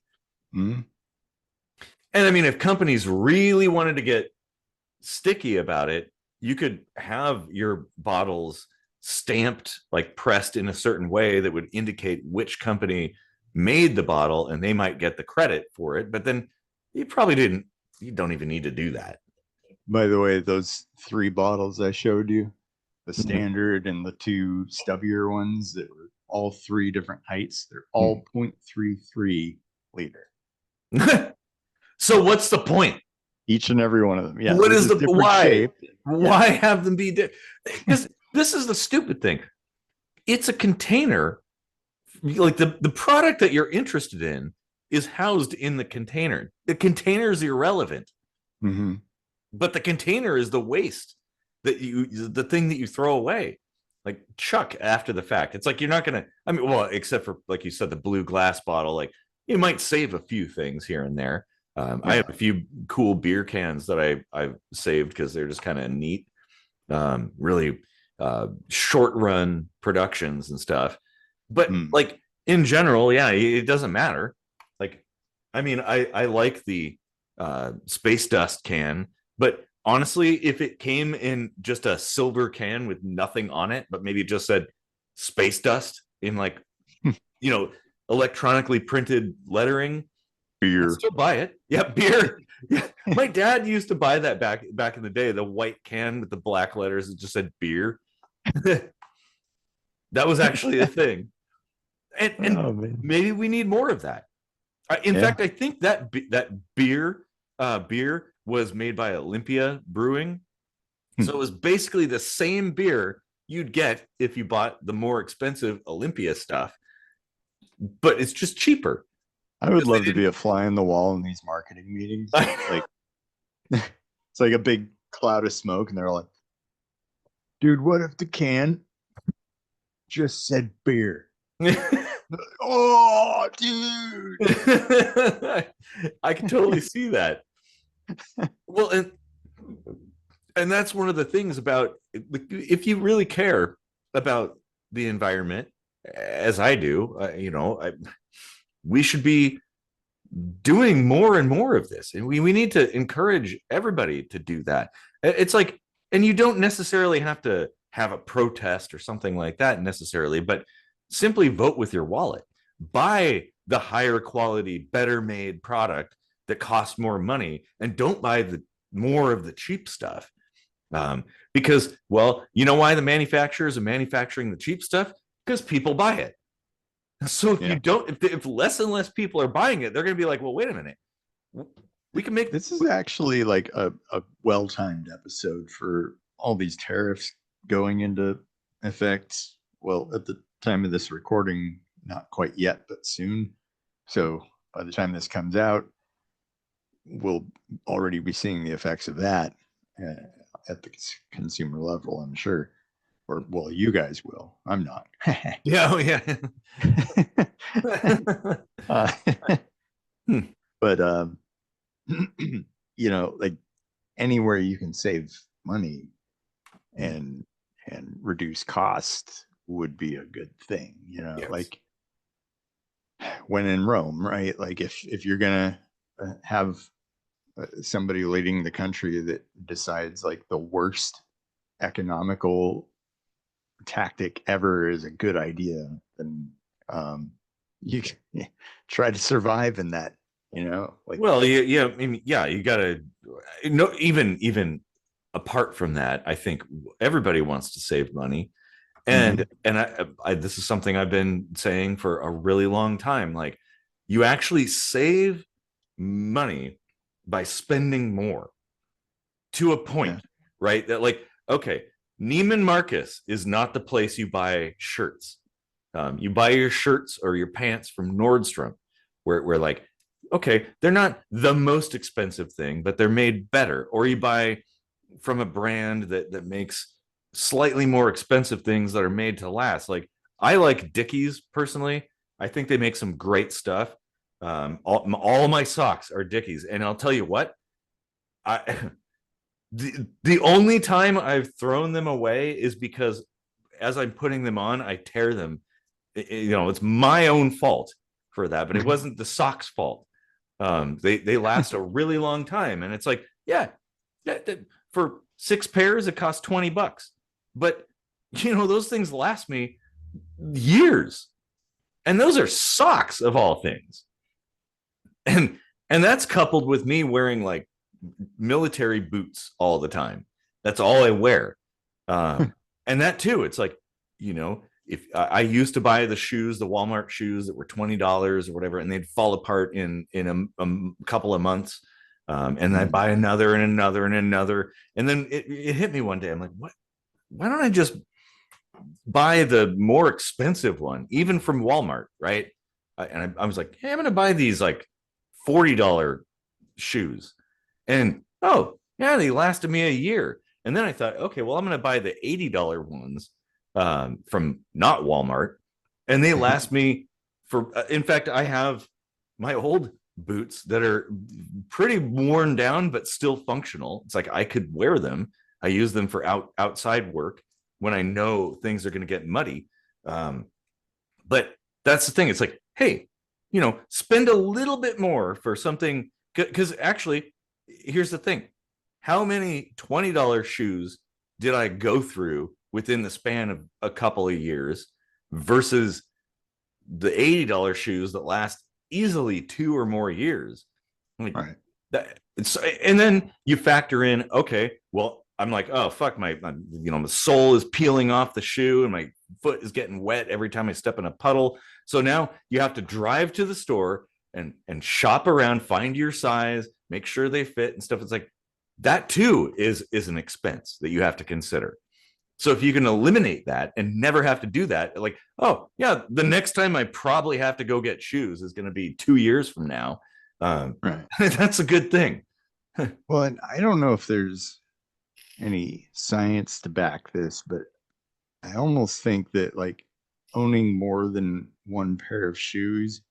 Mm-hmm. And I mean, if companies really wanted to get sticky about it, you could have your bottles stamped, like pressed in a certain way that would indicate which company made the bottle, and they might get the credit for it. But then you don't even need to do that. By the way, those 3 bottles I showed you, the standard and the 2 stubbier ones that were all 3 different heights, they're all 0.33 liter. So what's the point? Each and every one of them. Yeah. What is the why? Shape. Why have them be different? Because this is the stupid thing. It's a container. Like the product that you're interested in is housed in the container. The container is irrelevant. Mm-hmm. But the container is the waste the thing that you throw away, like chuck after the fact. It's like you're not gonna. I mean, well, except for like you said, the blue glass bottle. Like you might save a few things here and there. I have a few cool beer cans that I've saved because they're just kind of neat, really short run productions and stuff. But like in general, it doesn't matter. Like, I mean, I like the space dust can, but honestly, if it came in just a silver can with nothing on it, but maybe it just said space dust in like, electronically printed lettering, beer. I'd still buy it. Yeah, beer. Yeah. My dad used to buy that back in the day, the white can with the black letters that just said beer. That was actually a thing. And maybe we need more of that. In fact, I think that beer was made by Olympia Brewing. So it was basically the same beer you'd get if you bought the more expensive Olympia stuff, but it's just cheaper. I would love to be a fly on the wall in these marketing meetings. Like, it's like a big cloud of smoke, and they're like, "Dude, what if the can just said beer?" Oh, dude! I can totally see that. Well, and that's one of the things about, if you really care about the environment, as I do, we should be doing more and more of this, and we need to encourage everybody to do that. It's like, and you don't necessarily have to have a protest or something like that necessarily, but simply vote with your wallet. Buy the higher quality, better made product that costs more money, and don't buy the more of the cheap stuff. Because, well, you know why the manufacturers are manufacturing the cheap stuff? Because people buy it. So if you don't, if less and less people are buying it, they're going to be like, well, wait a minute, we can make. This is actually like a well-timed episode for all these tariffs going into effect. Well, at the time of this recording, not quite yet, but soon. So by the time this comes out, we'll already be seeing the effects of that at the consumer level, I'm sure. Or, well, you guys will. I'm not. Yeah. But like anywhere you can save money and and reduce cost would be a good thing, you know, Yes. like when in Rome, right? Like if you're gonna have somebody leading the country that decides like the worst economical tactic ever is a good idea, then you can try to survive in that, you know, like, well, yeah, I mean, yeah, you gotta no, even apart from that, I think everybody wants to save money. And this is something I've been saying for a really long time. Like, you actually save money by spending more to a point, right? That, like, okay, Neiman Marcus is not the place you buy shirts. You buy your shirts or your pants from Nordstrom, where like, okay, they're not the most expensive thing, but they're made better. Or you buy from a brand that makes slightly more expensive things that are made to last. Like, I like Dickies personally. I think they make some great stuff. All my socks are Dickies, and I'll tell you what, I the only time I've thrown them away is because as I'm putting them on, I tear them. You know, it's my own fault for that, but it wasn't the socks' fault. They last a really long time, and it's like, yeah, for 6 pairs it costs $20, but you know, those things last me years, and those are socks of all things. And that's coupled with me wearing like military boots all the time. That's all I wear. And that too, it's like, you know, if I used to buy the shoes, the Walmart shoes that were $20 or whatever, and they'd fall apart in a couple of months. And I buy another and another and another. And then it hit me one day. I'm like, what? Why don't I just buy the more expensive one, even from Walmart, right? And I was like, hey, I'm going to buy these like $40 shoes. And oh, yeah, they lasted me a year. And then I thought, okay, well, I'm going to buy the $80 ones from not Walmart. And they last me for, in fact, I have my old boots that are pretty worn down, but still functional. It's like I could wear them. I use them for outside work when I know things are going to get muddy. But that's the thing. It's like, hey, you know, spend a little bit more for something. Because actually, here's the thing. How many $20 shoes did I go through within the span of a couple of years versus the $80 shoes that last easily 2 or more years? I mean, right. And then you factor in, okay, well, I'm like, oh, fuck, my you know, the sole is peeling off the shoe and my foot is getting wet every time I step in a puddle. So now you have to drive to the store and shop around, find your size, make sure they fit and stuff. It's like, that too is an expense that you have to consider. So if you can eliminate that and never have to do that, like, oh yeah, the next time I probably have to go get shoes is going to be 2 years from now. Right. That's a good thing. Well, and I don't know if there's any science to back this, but I almost think that like owning more than one pair of shoes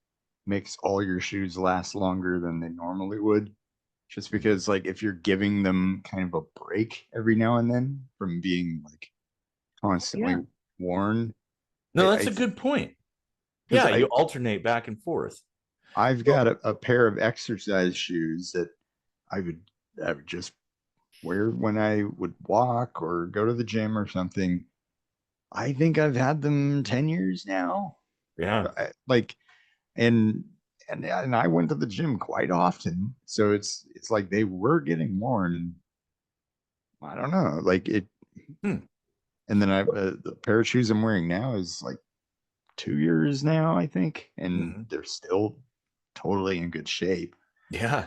makes all your shoes last longer than they normally would. Just because like if you're giving them kind of a break every now and then from being like constantly worn. No, that's a good point. Yeah, you alternate back and forth. I've got a pair of exercise shoes that I would just wear when I would walk or go to the gym or something. I think I've had them 10 years now. Yeah. And I went to the gym quite often. So it's like they were getting worn. I don't know, like it. And then the pair of shoes I'm wearing now is like 2 years now, I think. And they're still totally in good shape. Yeah.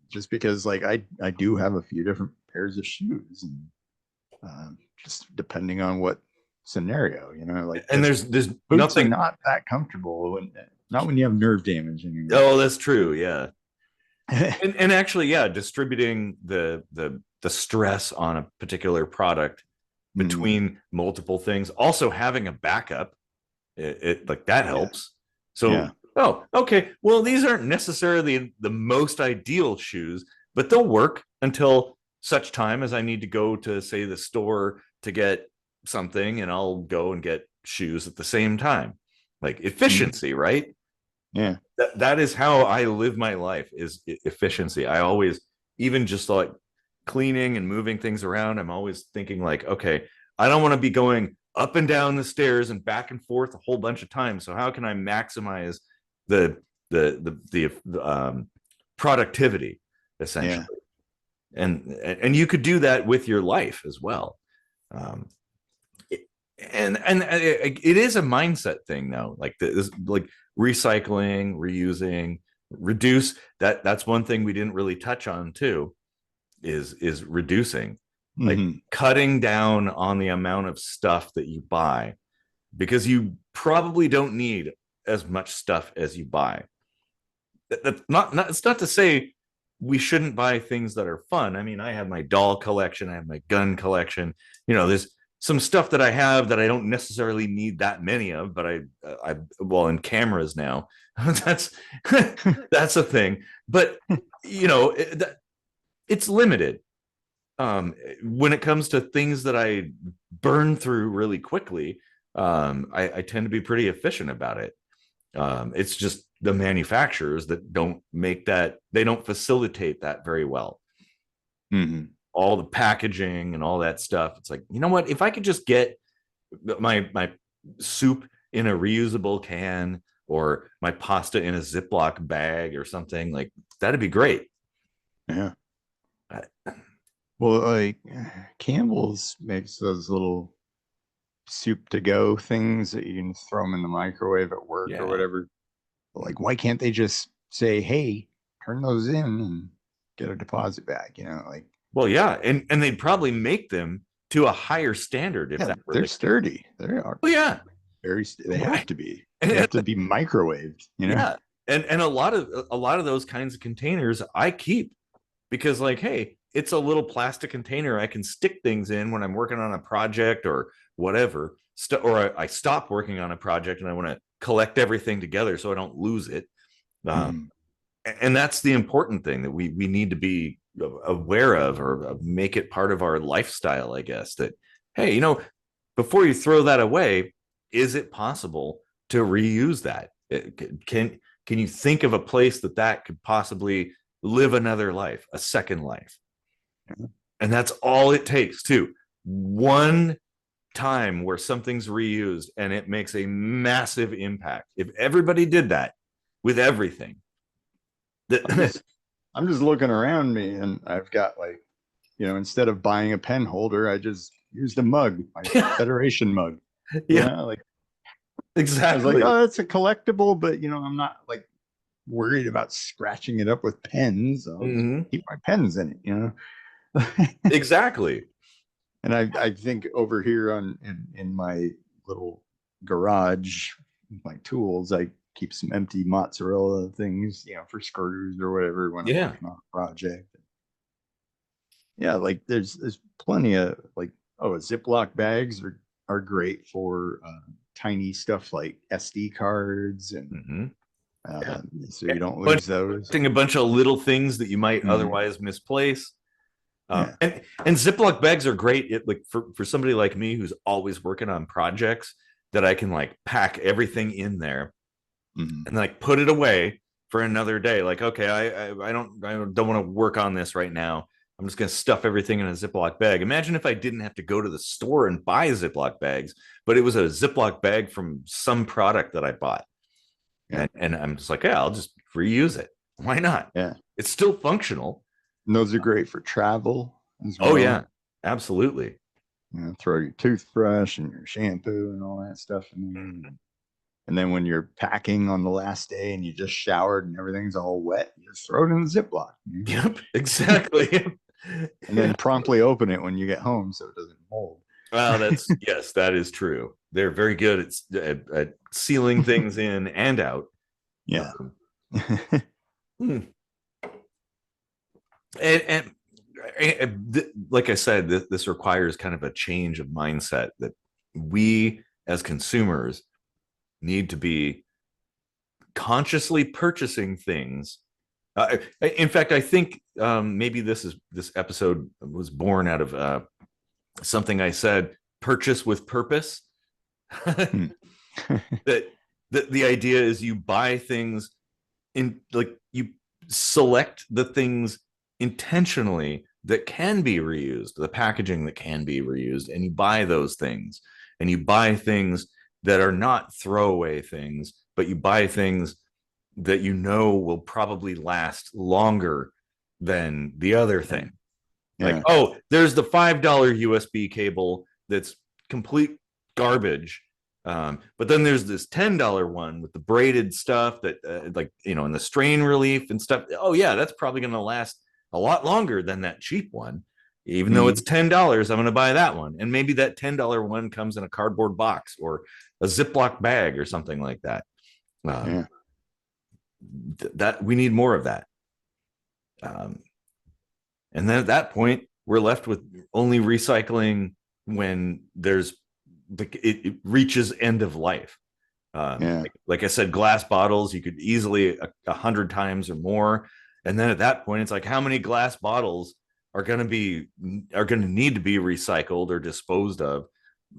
Just because like I do have a few different pairs of shoes, and just depending on what scenario, you know, like, and there's boots nothing are not that comfortable not when you have nerve damage anymore. Oh, that's true. Yeah. and actually, yeah, distributing the stress on a particular product between multiple things, also having a backup, it like that helps. So yeah. Oh, okay, well, these aren't necessarily the most ideal shoes, but they'll work until such time as I need to go to, say, the store to get something and I'll go and get shoes at the same time. Like efficiency, right? Yeah. That is how I live my life, is efficiency. I always, even just like cleaning and moving things around, I'm always thinking like, okay, I don't want to be going up and down the stairs and back and forth a whole bunch of times. So how can I maximize the productivity, essentially? Yeah. And you could do that with your life as well. And it is a mindset thing, though. Like this, like recycling, reusing, reduce. That's one thing we didn't really touch on too, is reducing, like cutting down on the amount of stuff that you buy, because you probably don't need as much stuff as you buy. That's not it's not to say we shouldn't buy things that are fun. I mean, I have my doll collection, I have my gun collection. There's some stuff that I have that I don't necessarily need that many of, but I well, in cameras now, that's a thing. But it's limited. When it comes to things that I burn through really quickly, I tend to be pretty efficient about it. It's just the manufacturers that don't make that, they don't facilitate that very well. All the packaging and all that stuff. It's like, you know what? If I could just get my soup in a reusable can, or my pasta in a Ziploc bag or something, like that'd be great. Yeah. Well, like Campbell's makes those little soup to go things that you can throw them in the microwave at work or whatever. Like, why can't they just say, hey, turn those in and get a deposit back? Like, well, yeah, and they'd probably make them to a higher standard if that were they're sturdy. They are. Oh yeah, they have to be. They have to be microwaved. Yeah, and a lot of those kinds of containers I keep, because like, hey, it's a little plastic container I can stick things in when I'm working on a project or whatever. Or I stop working on a project and I want to collect everything together so I don't lose it. And that's the important thing that we need to be aware of, or make it part of our lifestyle, I guess. That, hey, before you throw that away, is it possible to reuse that? Can you think of a place that could possibly live another life, a second life? And that's all it takes, too. One time where something's reused and it makes a massive impact. If everybody did that with everything. I'm just looking around me, and I've got, like, instead of buying a pen holder, I just used a mug, my Federation mug. Like, exactly. I was like, oh, that's a collectible, but I'm not like worried about scratching it up with pens. I'll just keep my pens in it, Exactly. And I think over here in my little garage, my tools, I keep some empty mozzarella things, for screws or whatever when I'm working on a project. Yeah, like there's plenty of like, Ziploc bags are great for tiny stuff like SD cards, and so you don't lose those. A bunch of little things that you might otherwise misplace. And Ziploc bags are great, like for somebody like me who's always working on projects, that I can like pack everything in there and like put it away for another day. Like, okay, I don't want to work on this right now. I'm just going to stuff everything in a Ziploc bag. Imagine if I didn't have to go to the store and buy Ziploc bags, but it was a Ziploc bag from some product that I bought. And I'm just like, I'll just reuse it. Why not? Yeah. It's still functional. And those are great for travel as well. Oh yeah, absolutely. Throw your toothbrush and your shampoo and all that stuff in there. And then when you're packing on the last day and you just showered and everything's all wet, you just throw it in the Ziploc. Yep, exactly. And then promptly open it when you get home so it doesn't mold. Well, yes, that is true. They're very good at sealing things in and out. Yeah. And like I said, this requires kind of a change of mindset, that we as consumers need to be consciously purchasing things. In fact, I think maybe this episode was born out of something I said purchase with purpose. Hmm. that the idea is you buy things in, like, you select the things intentionally that can be reused, the packaging that can be reused, and you buy those things, and you buy things that are not throwaway things, but you buy things that you know will probably last longer than the other thing. Like, Yeah. oh, there's the $5 USB cable that's complete garbage. But then there's this $10 one with the braided stuff that, like, you know, and the strain relief and stuff. Oh, yeah, that's probably going to last a lot longer than that cheap one. Even though it's $10, I'm going to buy that one. And maybe that $10 one comes in a cardboard box or a Ziploc bag or something like that. Yeah. That we need more of that. And then at that point, we're left with only recycling when it reaches end of life. Yeah. Like I said, glass bottles, you could easily 100 times or more. And then at that point, it's like, how many glass bottles are going to need to be recycled or disposed of?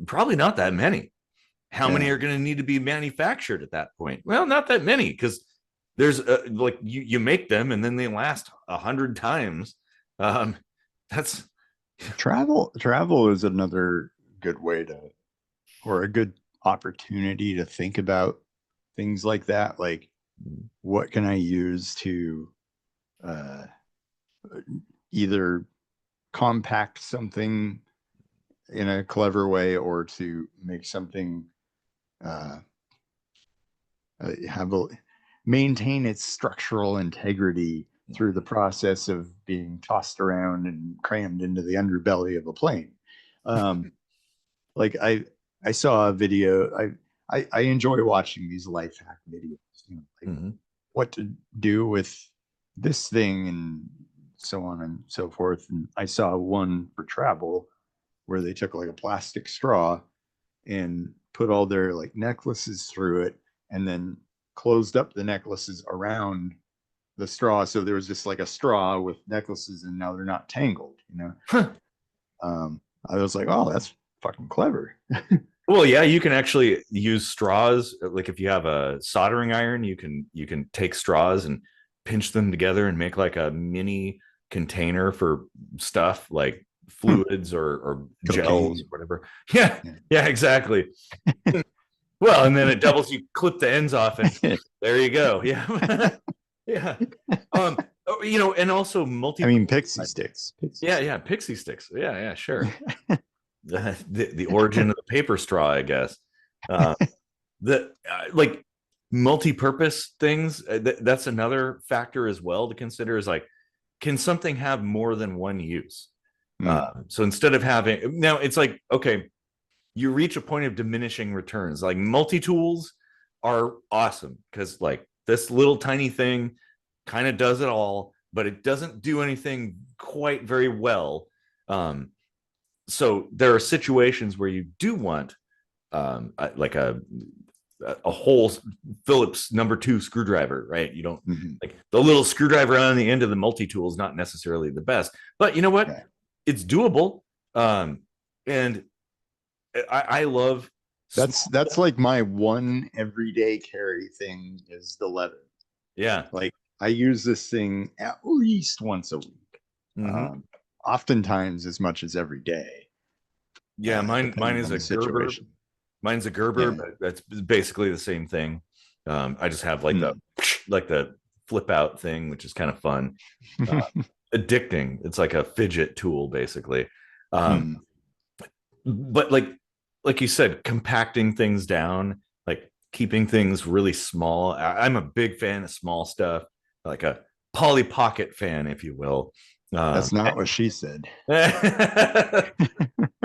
Probably not that many. How many are going to need to be manufactured at that point? Well, not that many, because there's like you make them and then they last 100 times. That's Travel is another good way to, or a good opportunity to think about things like that. Like, what can I use to either compact something in a clever way, or to make something maintain its structural integrity through the process of being tossed around and crammed into the underbelly of a plane. Like I saw a video. I enjoy watching these life hack videos. You know, like what to do with this thing and so on and so forth. And I saw one for travel where they took like a plastic straw and put all their like necklaces through it, and then closed up the necklaces around the straw, so there was just like a straw with necklaces, and now they're not tangled, you know. I was like, oh, that's fucking clever. Well, yeah, you can actually use straws. Like if you have a soldering iron, you can take straws and pinch them together and make like a mini container for stuff like fluids or gels or whatever. Yeah, exactly. Well, and then it doubles, you clip the ends off and there you go. Yeah. Yeah. You know, and also pixie sticks. Pixie sticks. Yeah, sure. The origin of the paper straw, I guess. Like multi-purpose things, that's another factor as well to consider, is like, can something have more than one use? So instead of having, now it's like, okay, you reach a point of diminishing returns. Like multi-tools are awesome because like this little tiny thing kind of does it all, but it doesn't do anything quite very well. So there are situations where you do want like a whole Phillips #2 screwdriver, right? You don't like the little screwdriver on the end of the multi-tool is not necessarily the best, but you know what? Yeah. It's doable. And I love that's like my one everyday carry thing is the leather. Yeah. Like I use this thing at least once a week. Oftentimes as much as every day. Yeah, mine is a Gerber. Mine's a Gerber, but that's basically the same thing. I just have like the flip out thing, which is kind of fun. Addicting. It's like a fidget tool, basically. But like you said, compacting things down, like keeping things really small. I'm a big fan of small stuff, like a Polly Pocket fan, if you will. That's not what she said.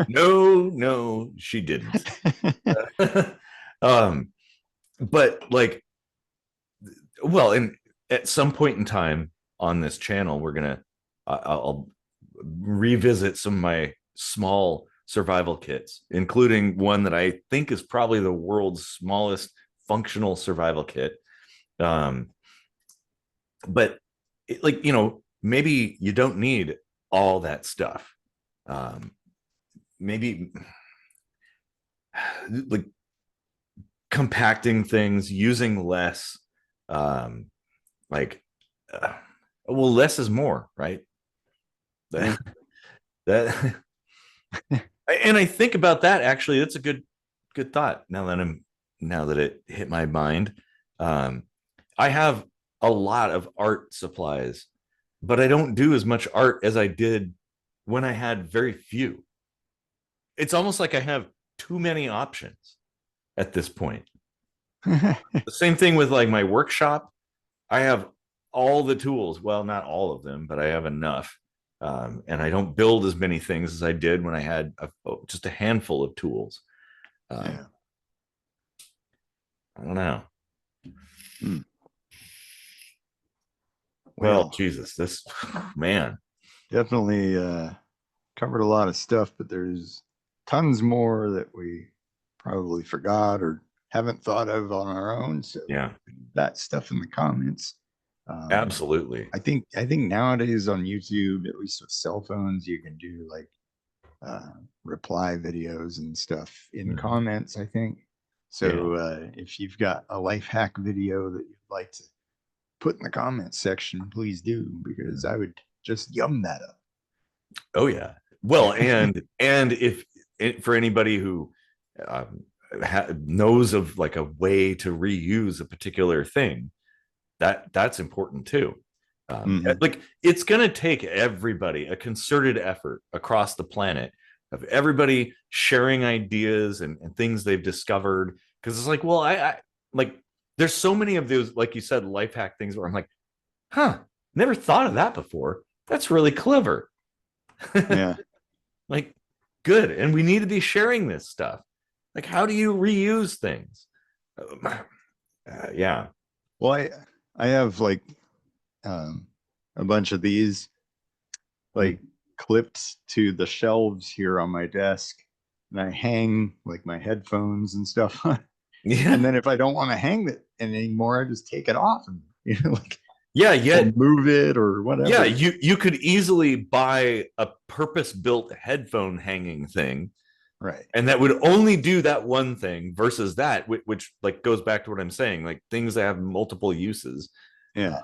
No, she didn't. But like, well, and at some point in time on this channel, I'll revisit some of my small survival kits, including one that I think is probably the world's smallest functional survival kit. But like, you know, maybe you don't need all that stuff. Maybe like compacting things, using less, like well, less is more, right? that, that and I think about that, actually. That's a good thought. Now that it hit my mind. I have a lot of art supplies, but I don't do as much art as I did when I had very few. It's almost like I have too many options at this point. The same thing with like my workshop. I have all the tools. Well, not all of them, but I have enough. And I don't build as many things as I did when I had just a handful of tools. Yeah. I don't know. Hmm. Well, Jesus, this man. Definitely covered a lot of stuff, but there's tons more that we probably forgot or haven't thought of on our own. So Yeah, that stuff in the comments. absolutely. I think nowadays on YouTube, at least with cell phones, you can do like reply videos and stuff in comments, I think. So if you've got a life hack video that you'd like to put in the comments section, please do, because I would just yum that up. Oh yeah. Well, and if for anybody who knows of like a way to reuse a particular thing, that's important too. Like it's going to take everybody, a concerted effort across the planet of everybody sharing ideas and things they've discovered. Because it's like, well, I like there's so many of those, like you said, life hack things where I'm like, huh, never thought of that before. That's really clever. Yeah. Like, good. And we need to be sharing this stuff. Like, how do you reuse things? Yeah. Well, I have like a bunch of these like clipped to the shelves here on my desk, and I hang like my headphones and stuff on. Yeah. And then if I don't want to hang it anymore, I just take it off and like move it or whatever. Yeah, you could easily buy a purpose-built headphone hanging thing, right? And that would only do that one thing versus that, which like goes back to what I'm saying, like things that have multiple uses. Yeah.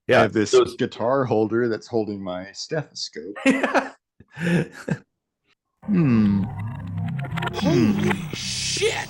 Yeah. I have this guitar holder that's holding my stethoscope. Holy shit!